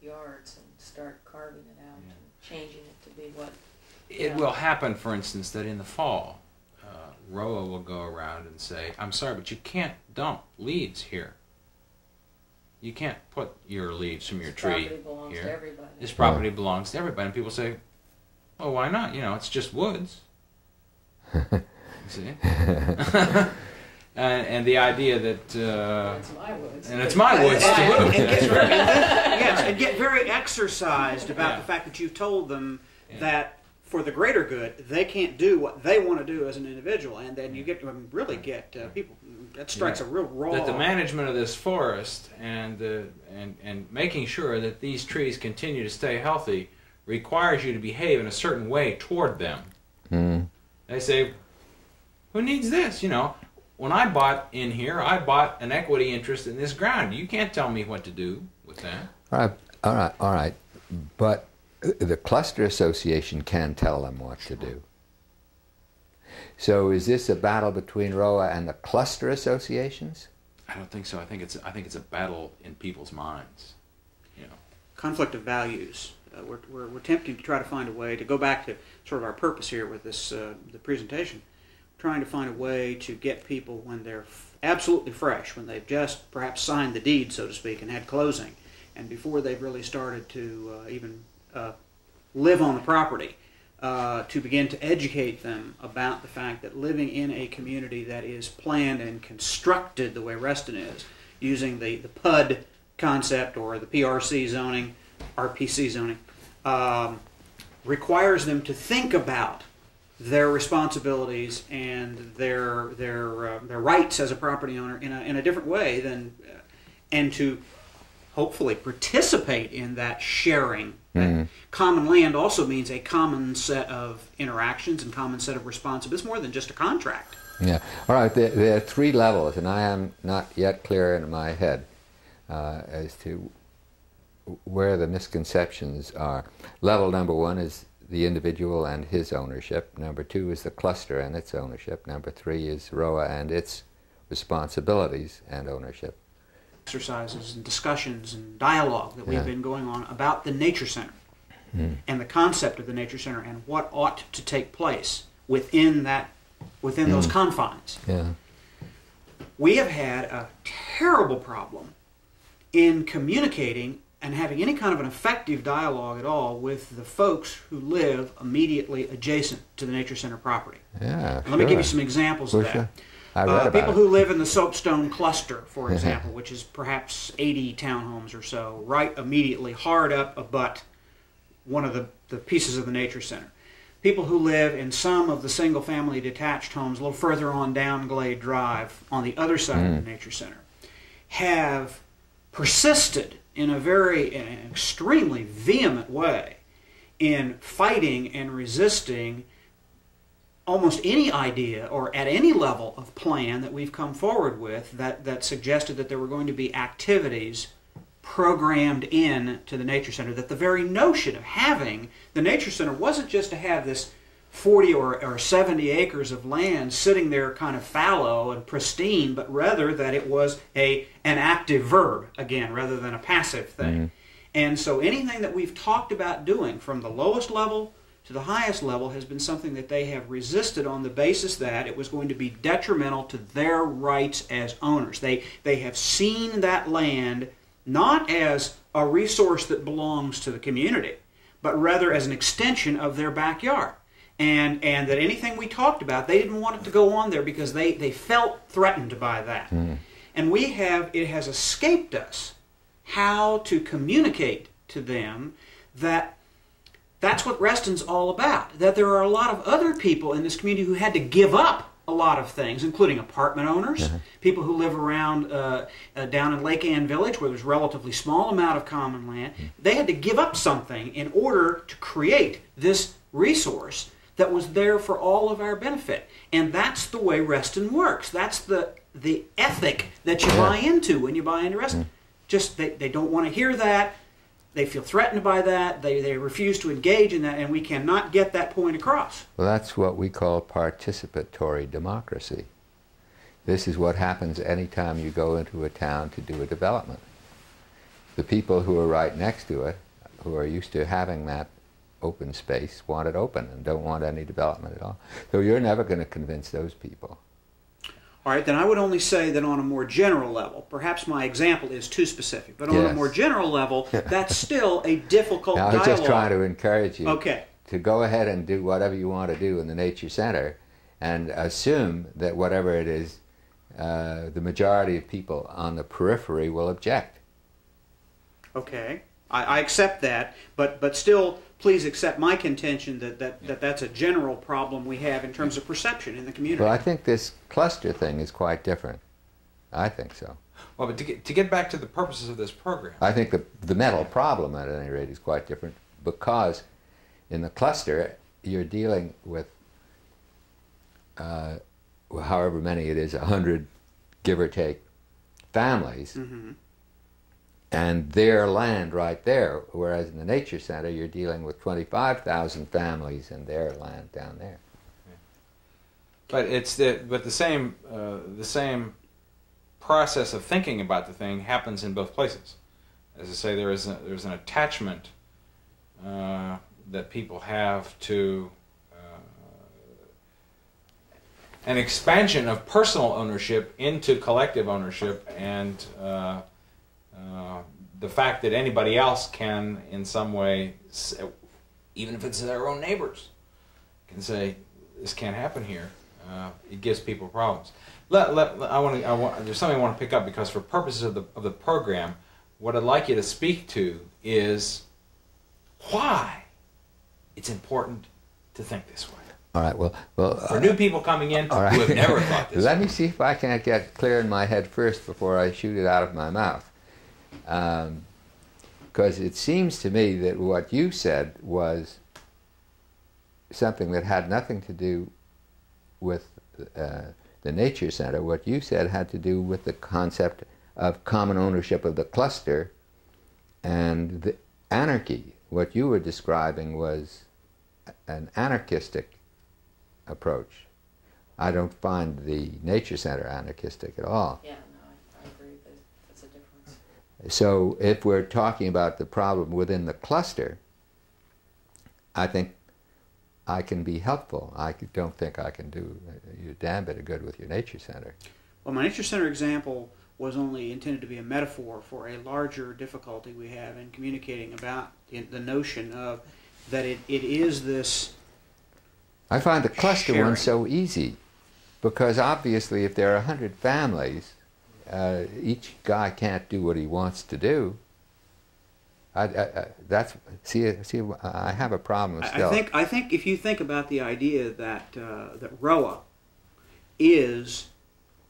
yards and start carving it out and changing it to be what.
It will happen, for instance, that in the fall, RHOA will go around and say, I'm sorry, but you can't dump leaves here. You can't put your leaves from your tree
Property belongs
here.
to everybody.
This property belongs to everybody. And people say, well, why not? It's just woods. You see? and the idea that...
It's my woods.
and it's my woods, too.
And get very exercised about the fact that you've told them that for the greater good, they can't do what they want to do as an individual, and then you really get people. That strikes a real raw.
That the management of this forest and making sure that these trees continue to stay healthy requires you to behave in a certain way toward them.
Mm.
They say, who needs this? When I bought in here, I bought an equity interest in this ground. You can't tell me what to do with that.
All right. But the cluster association can tell them what to do. So is this a battle between RHOA and the cluster associations?
I don't think so. I think it's a battle in people's minds.
Conflict of values. We're attempting to try to find a way to go back to sort of our purpose here with this the presentation. Trying to find a way to get people when they're absolutely fresh, when they've just perhaps signed the deed, so to speak, and had closing, and before they've really started to even live on the property, to begin to educate them about the fact that living in a community that is planned and constructed the way Reston is, using the PUD concept or the PRC zoning, RPC zoning, requires them to think about their responsibilities and their rights as a property owner in a different way than, and to hopefully participate in that sharing. Mm-hmm. Common land also means a common set of interactions and common set of responsibilities. It's more than just a contract.
Yeah. All right. There are 3 levels, and I am not yet clear in my head as to where the misconceptions are. Level number 1 is the individual and his ownership. Number 2 is the cluster and its ownership. Number 3 is RHOA and its responsibilities and ownership.
Exercises and discussions and dialogue that we've been going on about the Nature Center and the concept of the Nature Center and what ought to take place within those confines.
Yeah.
We have had a terrible problem in communicating and having any kind of an effective dialogue at all with the folks who live immediately adjacent to the Nature Center property.
Yeah,
Let me give you some examples of that.
Sure. I read about
people
it.
who live in the Soapstone cluster, for example, which is perhaps 80 townhomes or so, right immediately, hard up abut one of the pieces of the Nature Center. People who live in some of the single-family detached homes a little further on down Glade Drive on the other side of the Nature Center have persisted in an extremely vehement way in fighting and resisting almost any idea or at any level of plan that we've come forward with that suggested that there were going to be activities programmed in to the Nature Center, that the very notion of having the Nature Center wasn't just to have this 40 or 70 acres of land sitting there kind of fallow and pristine, but rather that it was an active verb, again, rather than a passive thing. And so anything that we've talked about doing from the lowest level to the highest level has been something that they have resisted on the basis that it was going to be detrimental to their rights as owners. They have seen that land not as a resource that belongs to the community, but rather as an extension of their backyard. And that anything we talked about, they didn't want it to go on there because they felt threatened by that. And it has escaped us how to communicate to them that that's what Reston's all about, that there are a lot of other people in this community who had to give up a lot of things, including apartment owners, people who live around down in Lake Ann Village where there's a relatively small amount of common land. They had to give up something in order to create this resource that was there for all of our benefit. And that's the way Reston works. That's the ethic that you buy into when you buy into Reston. Just they don't want to hear that. They feel threatened by that. They refuse to engage in that, and we cannot get that point across.
Well, that's what we call participatory democracy. This is what happens anytime you go into a town to do a development. The people who are right next to it, who are used to having that open space, want it open and don't want any development at all. So you're never going to convince those people.
All right, then I would only say that on a more general level, perhaps my example is too specific, but on a more general level, that's still a difficult dialogue.
I was just trying to encourage you to go ahead and do whatever you want to do in the Nature Center and assume that whatever it is, the majority of people on the periphery will object.
Okay, I accept that, but still, please accept my contention that that's a general problem we have in terms of perception in the community.
Well, I think this cluster thing is quite different. I think so.
Well, but to get back to the purposes of this program,
I think the mental problem, at any rate, is quite different because in the cluster, you're dealing with however many it is, 100, give or take, families, and their land right there, whereas in the Nature Center, you're dealing with 25,000 families and their land down there.
But the same process of thinking about the thing happens in both places. As I say, there's an attachment that people have to an expansion of personal ownership into collective ownership, and the fact that anybody else can, in some way, even if it's their own neighbors, can say this can't happen here. It gives people problems. There's something I want to pick up, because for purposes of the program, what I'd like you to speak to is why it's important to think this way.
All right. Well,
for new people coming in who have never thought this.
Let me see if I can't get clear in my head first before I shoot it out of my mouth. Because it seems to me that what you said was something that had nothing to do with the Nature Center. What you said had to do with the concept of common ownership of the cluster And the anarchy, what you were describing, was an anarchistic approach. I don't find the nature center anarchistic at all.
Yeah, no, I agree. That's a difference.
So if we're talking about the problem within the cluster, I think I can be helpful. I don't think I can do you a damn bit of good with your nature center.
Well, my nature center example was only intended to be a metaphor for a larger difficulty we have in communicating about the notion of that it is this.
I find the cluster
sharing.
one so easy, because obviously if there are 100 families, each guy can't do what he wants to do. That's see, I have a problem still.
I think if you think about the idea that that RHOA is,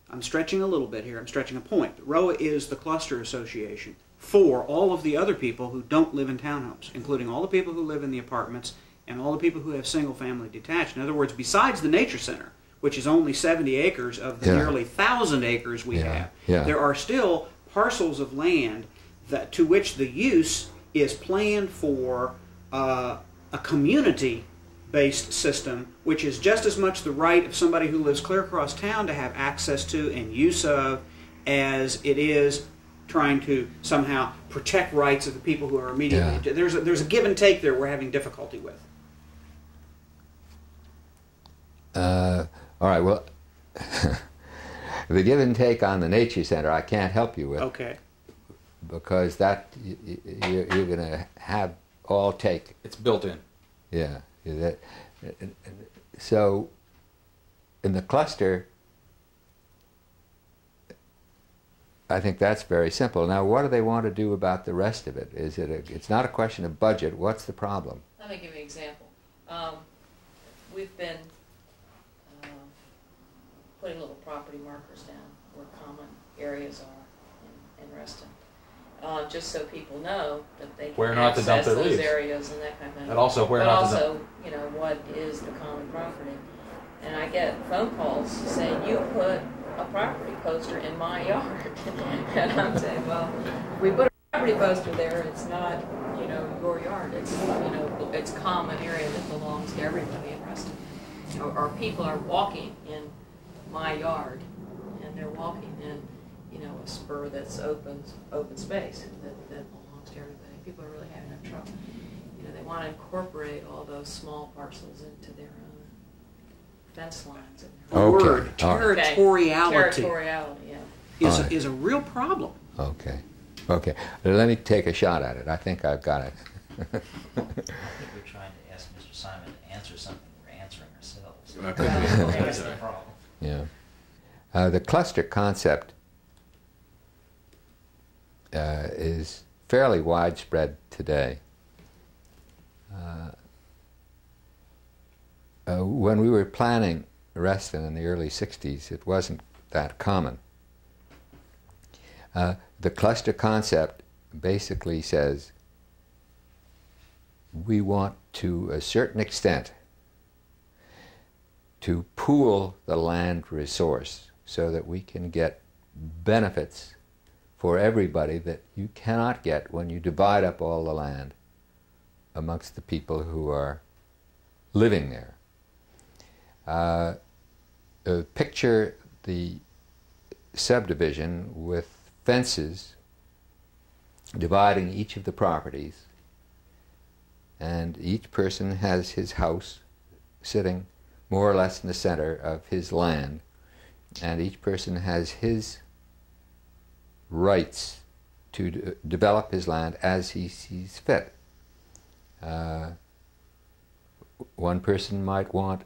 I'm stretching a little bit here. I'm stretching a point. RHOA is the cluster association for all of the other people who don't live in townhomes, including all the people who live in the apartments and all the people who have single-family detached. In other words, besides the nature center, which is only 70 acres of the nearly 1,000 acres we have, there are still parcels of land that to which the use is planned for a community-based system, which is just as much the right of somebody who lives clear across town to have access to and use of as it is trying to somehow protect rights of the people who are immediately. There's a give and take there we're having difficulty with.
All right, well, the give and take on the nature center I can't help you with.
Okay.
Because that you're going to have all take.
It's built in.
Yeah. So in the cluster, I think that's very simple. Now, what do they want to do about the rest of it? Is it? It's not a question of budget. What's the problem?
Let me give you an example. We've been putting little property markers down where common areas are in Reston. Just so people know that they can
where not to dump
access
their
those
leaves.
areas and that kind of thing.
And also where
but
not
also,
to dump.
you know, what is the common property? And I get phone calls saying, "You put a property poster in my yard," and I'm saying, "Well, we put a property poster there. It's not, you know, your yard. It's, you know, it's common area that belongs to everybody in Reston. Or people are walking in my yard, and they're walking in, you know, a spur that's open space that belongs to everybody. People are really having enough trouble. You know, they want to incorporate all those small parcels into their own fence lines. And their
Word, territoriality,
yeah.
is a real problem.
Okay. Okay. Let me take a shot at it. I think I've got it.
I think we're trying to ask Mr. Simon to answer something we're answering ourselves. That's the problem.
Yeah. The cluster concept is fairly widespread today. When we were planning Reston in the early 60s, it wasn't that common. The cluster concept basically says we want, to a certain extent, to pool the land resource so that we can get benefits for everybody that you cannot get when you divide up all the land amongst the people who are living there. Picture the subdivision with fences dividing each of the properties, and each person has his house sitting more or less in the center of his land, and each person has his rights to develop his land as he sees fit. One person might want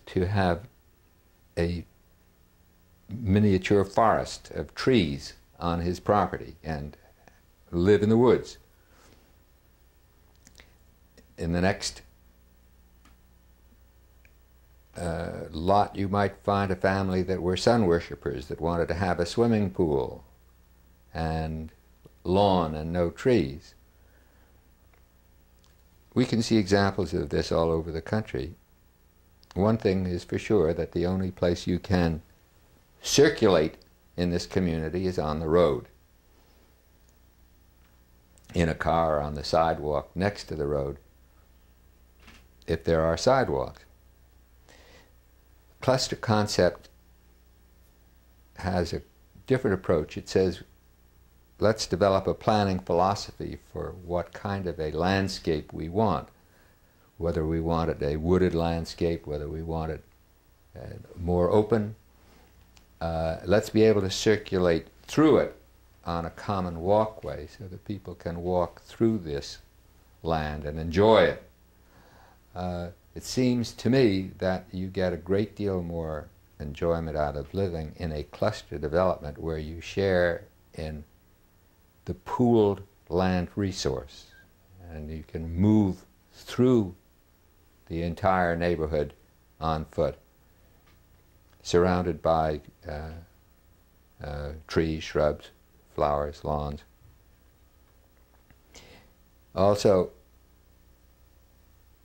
to have a miniature forest of trees on his property and live in the woods. In the next lot, you might find a family that were sun worshippers that wanted to have a swimming pool and lawn and no trees. We can see examples of this all over the country. One thing is for sure, that the only place you can circulate in this community is on the road. in a car on the sidewalk next to the road, if there are sidewalks. Cluster concept has a different approach. It says, let's develop a planning philosophy for what kind of a landscape we want, whether we want it a wooded landscape, whether we want it more open. Let's be able to circulate through it on a common walkway so that people can walk through this land and enjoy it. It seems to me that you get a great deal more enjoyment out of living in a cluster development where you share in the pooled land resource, and you can move through the entire neighborhood on foot, surrounded by trees, shrubs, flowers, lawns. Also,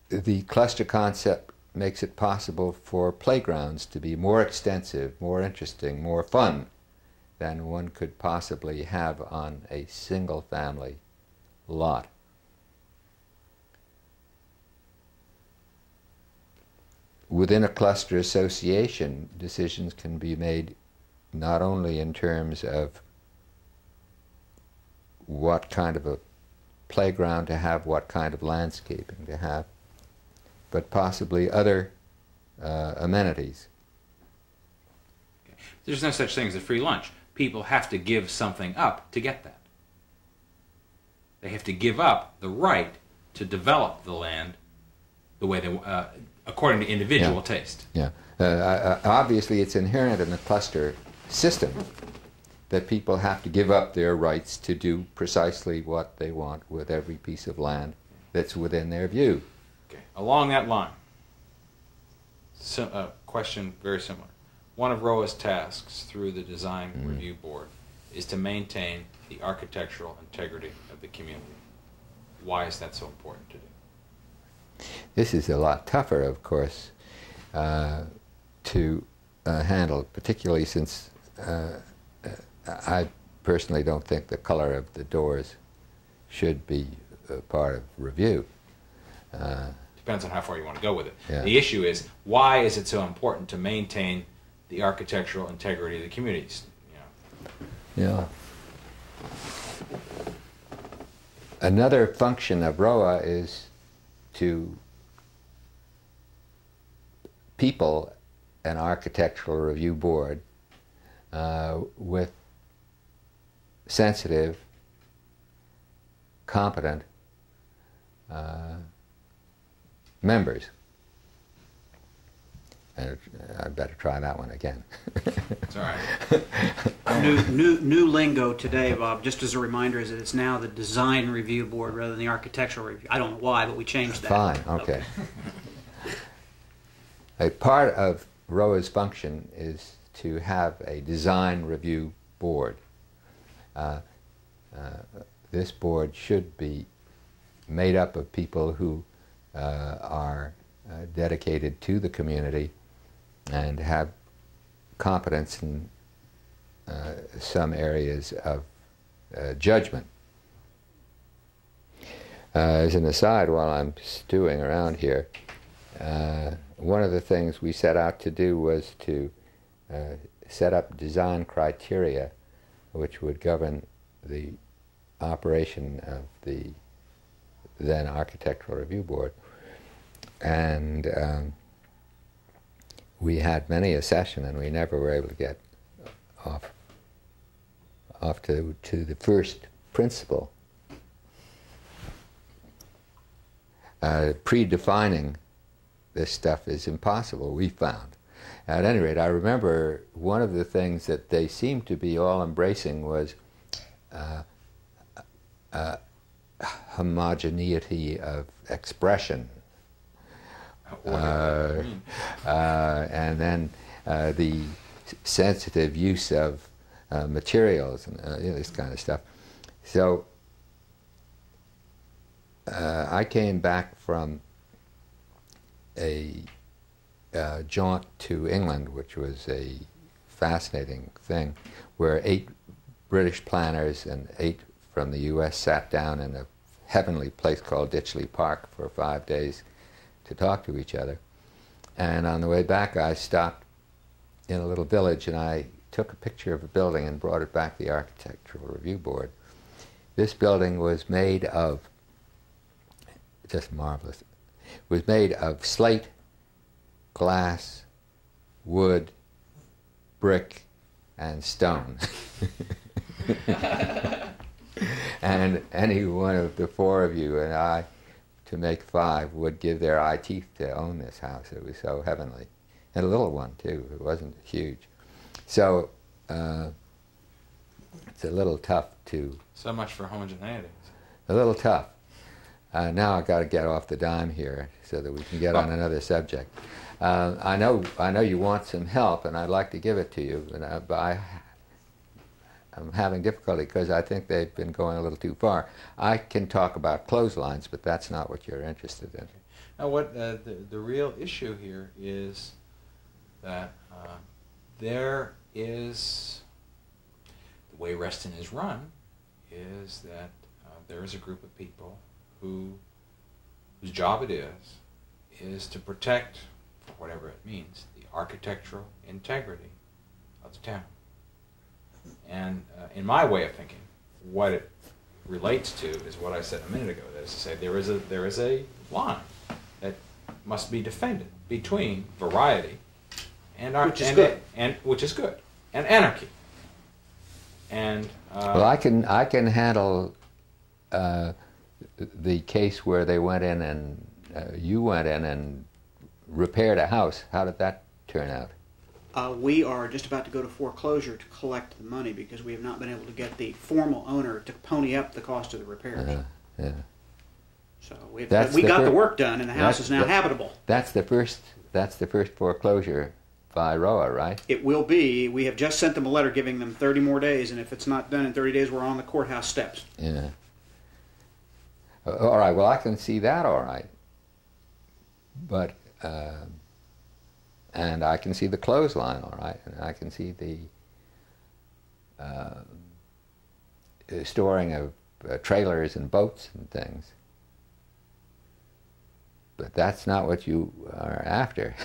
the cluster concept makes it possible for playgrounds to be more extensive, more interesting, more fun than one could possibly have on a single family lot. Within a cluster association, decisions can be made not only in terms of what kind of a playground to have, what kind of landscaping to have, but possibly other amenities.
There's no such thing as a free lunch. People have to give something up to get that. They have to give up the right to develop the land the way they, according to individual taste.
Yeah. Obviously, it's inherent in the cluster system that people have to give up their rights to do precisely what they want with every piece of land that's within their view.
Okay. Along that line, question very similar. One of RHOA's tasks through the Design Review Board is to maintain the architectural integrity of the community. Why is that so important to do?
This is a lot tougher, of course, to handle, particularly since I personally don't think the color of the doors should be part of review.
Depends on how far you want to go with it.
Yeah.
The issue is, why is it so important to maintain the architectural integrity of the communities?
Yeah. Another function of RHOA is to people an architectural review board with sensitive, competent members. And I better try that one again.
It's all right.
New lingo today, Bob, just as a reminder, is that it's now the Design Review Board rather than the Architectural Review. I don't know why, but we changed that.
Fine, okay. A part of RHOA's function is to have a design review board. This board should be made up of people who are dedicated to the community and have competence in some areas of judgment. As an aside, while I'm stewing around here, one of the things we set out to do was to set up design criteria which would govern the operation of the then Architectural Review Board. And we had many a session, and we never were able to get off to the first principle. Predefining this stuff is impossible, we found. At any rate, I remember one of the things that they seemed to be all embracing was homogeneity of expression. And then the sensitive use of materials and this kind of stuff. So I came back from a jaunt to England, which was a fascinating thing, where 8 British planners and 8 from the U.S. sat down in a heavenly place called Ditchley Park for 5 days to talk to each other. And on the way back, I stopped in a little village, and I took a picture of a building and brought it back to the Architectural Review Board. This building was made of, just marvelous, was made of slate, glass, wood, brick, and stone. And any one of the four of you and I, to make five, would give their eye teeth to own this house. It was so heavenly. And a little one, too. It wasn't huge. So it's a little tough to...
So much for homogeneity.
A little tough. Now I've got to get off the dime here so that we can get on another subject. I know you want some help, and I'd like to give it to you, but I'm having difficulty because I think they've been going a little too far. I can talk about clotheslines, but that's not what you're interested in.
Now, what the real issue here is that there is, the way Reston is run, is that there is a group of people whose job it is to protect, for whatever it means, the architectural integrity of the town. And in my way of thinking, what it relates to is what I said a minute ago. That is to say, there is a line that must be defended between variety and which is good, and anarchy. And
well, I can handle the case where they went in and you went in and repaired a house. How did that turn out?
We are just about to go to foreclosure to collect the money because we have not been able to get the formal owner to pony up the cost of the repairs.
Yeah.
So we got the work done, and the house is now habitable.
That's the first foreclosure by RHOA, right?
It will be. We have just sent them a letter giving them 30 more days, and if it's not done in 30 days, we're on the courthouse steps.
Yeah. All right. Well, I can see that. All right. But. And I can see the clothesline, all right, and I can see the storing of trailers and boats and things. But that's not what you are after.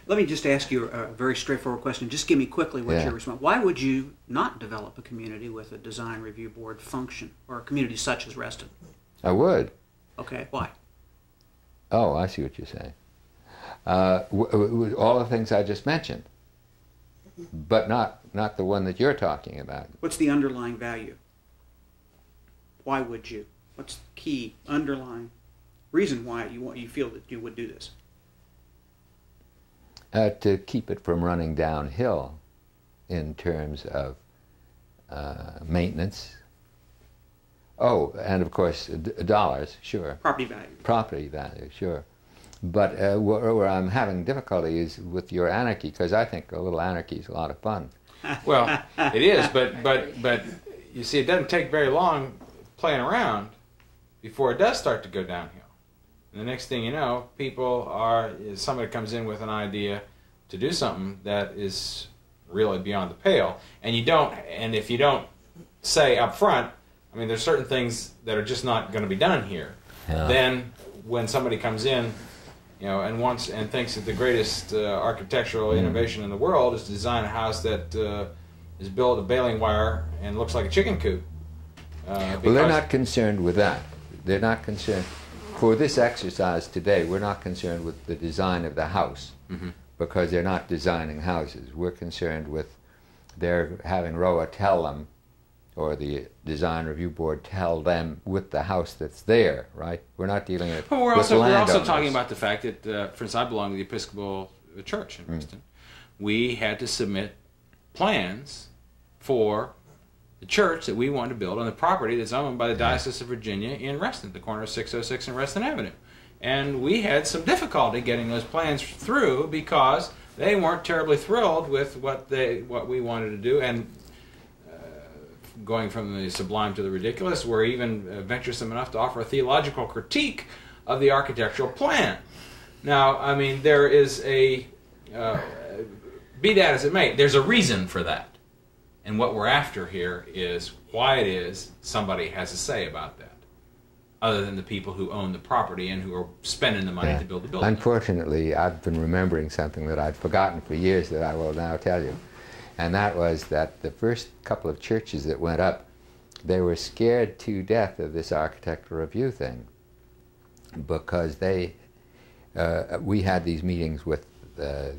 Let me just ask you a very straightforward question. Just give me quickly what your response. Why would you not develop a community with a design review board function, or a community such as Reston?
I would.
Okay, why?
Oh, I see what you're saying. All the things I just mentioned, but not the one that you're talking about. What's
the underlying value? Why would you? What's the key underlying reason why you feel that you would do this?
To keep it from running downhill in terms of maintenance. Oh, and of course dollars, sure.
Property value.
Property value, sure. But where I'm having difficulty is with your anarchy, because I think a little anarchy is a lot of fun.
Well, it is, but you see, it doesn't take very long playing around before it does start to go downhill. And the next thing you know, somebody comes in with an idea to do something that is really beyond the pale, and if you don't say up front, I mean, there's certain things that are just not going to be done here. Yeah. Then when somebody comes in, and thinks that the greatest architectural innovation in the world is to design a house that is built of baling wire and looks like a chicken coop.
Well, they're not concerned with that. They're not concerned. For this exercise today, we're not concerned with the design of the house, because they're not designing houses. We're concerned with their having RHOA tell them, or the design review board tell them with the house that's there, right? We're not dealing with
we're also talking about the fact that, for instance, I belong to the Episcopal Church in Reston. We had to submit plans for the church that we wanted to build on the property that's owned by the Diocese of Virginia in Reston, the corner of 606 and Reston Avenue. And we had some difficulty getting those plans through because they weren't terribly thrilled with what we wanted to do, and going from the sublime to the ridiculous, we're even venturesome enough to offer a theological critique of the architectural plan. Now, I mean, there is be that as it may, there's a reason for that. And what we're after here is why it is somebody has a say about that, other than the people who own the property and who are spending the money to build the building.
Unfortunately, I've been remembering something that I'd forgotten for years that I will now tell you. And that was that the first couple of churches that went up, they were scared to death of this architectural review thing, because we had these meetings with the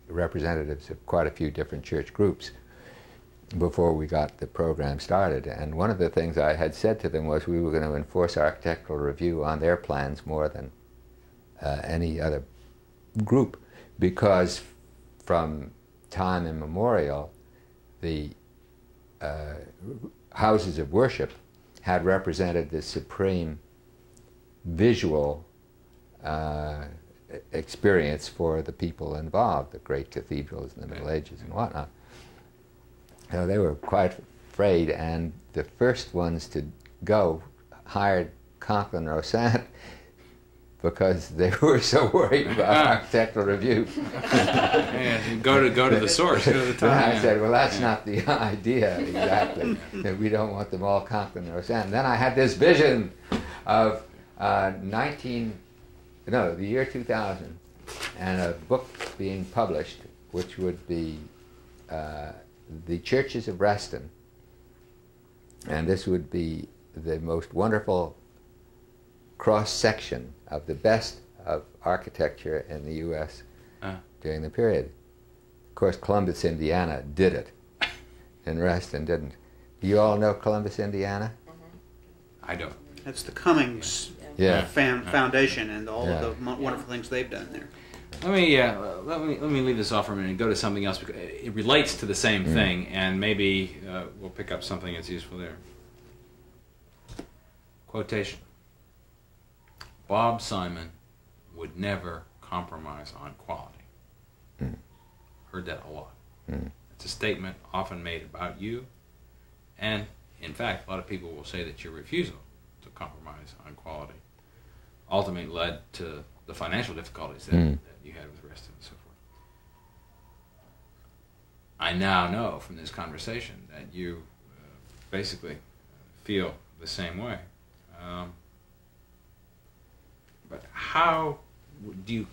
representatives of quite a few different church groups before we got the program started. And one of the things I had said to them was we were going to enforce architectural review on their plans more than any other group, because from time immemorial, the houses of worship had represented the supreme visual experience for the people involved, the great cathedrals in the Middle Ages and whatnot. So they were quite afraid, and the first ones to go hired Conklin Rossant because they were so worried about architectural review.
Go to the source, go to the top.
I said, well, that's not the idea exactly. That we don't want them all Conklin Rossant. And then I had this vision of the year 2000, and a book being published, which would be the Churches of Reston. And this would be the most wonderful cross-section of the best of architecture in the U.S. During the period. Of course, Columbus, Indiana did it, and Reston didn't. Do you all know Columbus, Indiana?
I don't.
That's the Cummings Foundation and all of the wonderful things they've done there.
Let me leave this off for a minute and go to something else, because it relates to the same thing, and maybe we'll pick up something that's useful there. Quotation. Bob Simon would never compromise on quality. Heard that a lot. It's a statement often made about you, and in fact, a lot of people will say that your refusal to compromise on quality ultimately led to the financial difficulties that you had with Reston and so forth. I now know from this conversation that you basically feel the same way. But how would you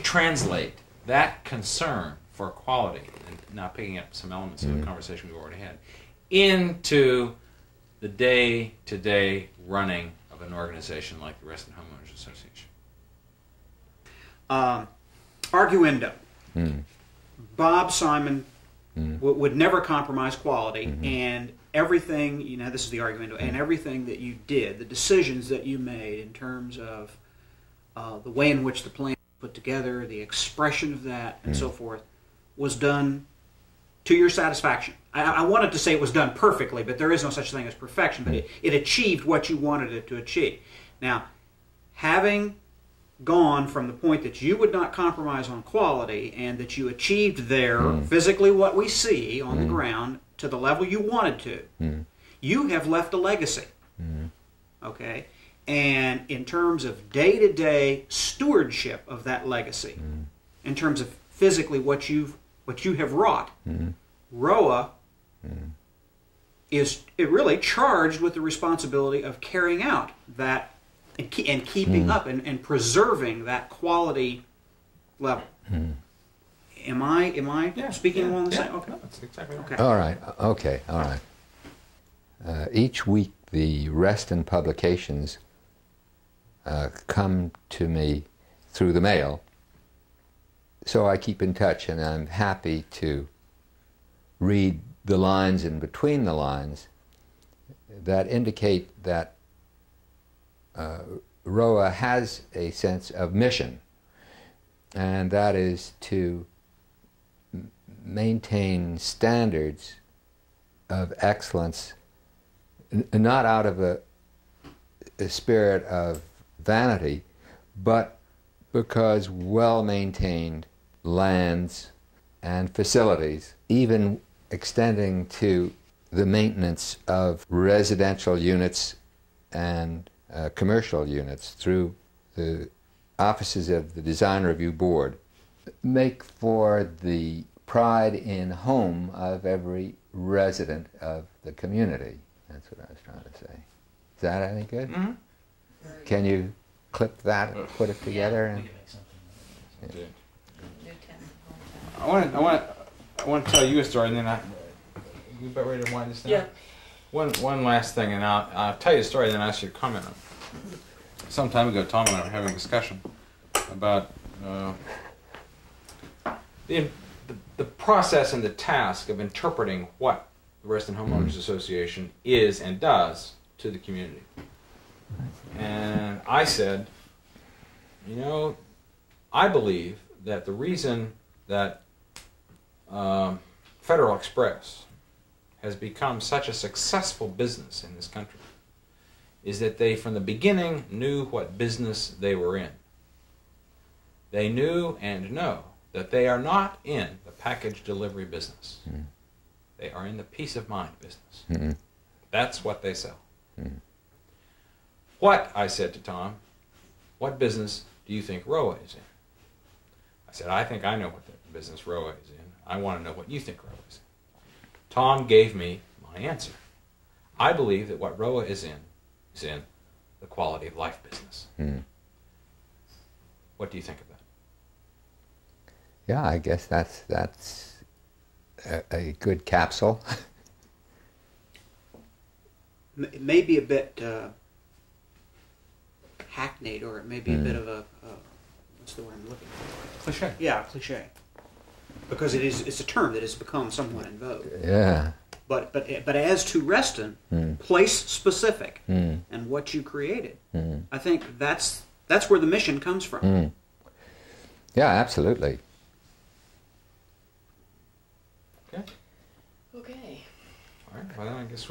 translate that concern for quality, and now picking up some elements of the conversation we've already had, into the day-to-day running of an organization like the Reston Home Owners Association?
Arguendo. Bob Simon would never compromise quality, and everything, this is the arguendo, and everything that you did, the decisions that you made in terms of the way in which the plan was put together, the expression of that, and so forth, was done to your satisfaction. I wanted to say it was done perfectly, but there is no such thing as perfection, but it achieved what you wanted it to achieve. Now, having gone from the point that you would not compromise on quality and that you achieved there physically what we see on the ground to the level you wanted to, you have left a legacy. Okay? And in terms of day-to-day stewardship of that legacy, in terms of physically what you have wrought, RHOA is really charged with the responsibility of carrying out that and keeping up and preserving that quality level. Am I speaking along the same? Okay.
That's exactly right.
Okay.
All right. Okay. All right. Each week, the Reston publications come to me through the mail, so I keep in touch, and I'm happy to read the lines in between the lines that indicate that RHOA has a sense of mission, and that is to maintain standards of excellence, not out of a spirit of vanity, but because well-maintained lands and facilities, even extending to the maintenance of residential units and commercial units through the offices of the Design Review Board, make for the pride in home of every resident of the community. That's what I was trying to say. Is that any good?
Mm-hmm.
Can you clip that and put it together?
We
And,
can make something.
I want to tell you a story, and then you about ready to wind this down?
Yeah.
One last thing, and I'll tell you a story, and then ask you to comment on it. Some time ago, Tom and I were having a discussion about the process and the task of interpreting what the Reston Home Owners Association is and does to the community. And I said, you know, I believe that the reason that Federal Express has become such a successful business in this country is that they, from the beginning, knew what business they were in. They knew and know that they are not in the package delivery business.
Mm.
They are in the peace of mind business.
Mm.
That's what they sell.
Mm.
What, I said to Tom, what business do you think RHOA is in? I said, I think I know what the business RHOA is in. I want to know what you think RHOA is in. Tom gave me my answer. I believe that what RHOA is in the quality of life business.
Mm.
What do you think of that?
Yeah, I guess that's a good capsule.
It may be a bit hackneyed, or it may be a bit of a what's the word I'm looking for?
Cliche.
Yeah, cliche. Because it's a term that has become somewhat in vogue.
Yeah.
But as to Reston, place specific and what you created, I think that's where the mission comes from.
Yeah, absolutely.
Okay.
Okay.
All right. Well, then I guess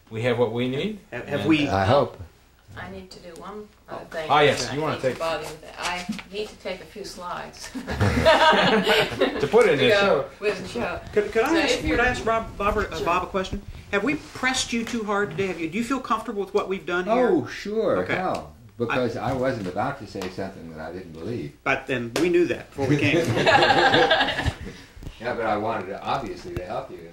we have what we need.
Have we?
I hope.
I need to do one other thing.
Ah, yes,
I
you wanna
hate
take-
to bother you with that. I need to take a few slides
To put it in
to
this
go
show.
with the show.
Could
So
I ask?
if you're-
Could I ask Bob a question? Have we pressed you too hard today? Do you feel comfortable with what we've done here?
Oh, sure.
Okay.
Hell, because I wasn't about to say something that I didn't believe.
But then we knew that before we came.
Yeah, but I wanted to, obviously to help you.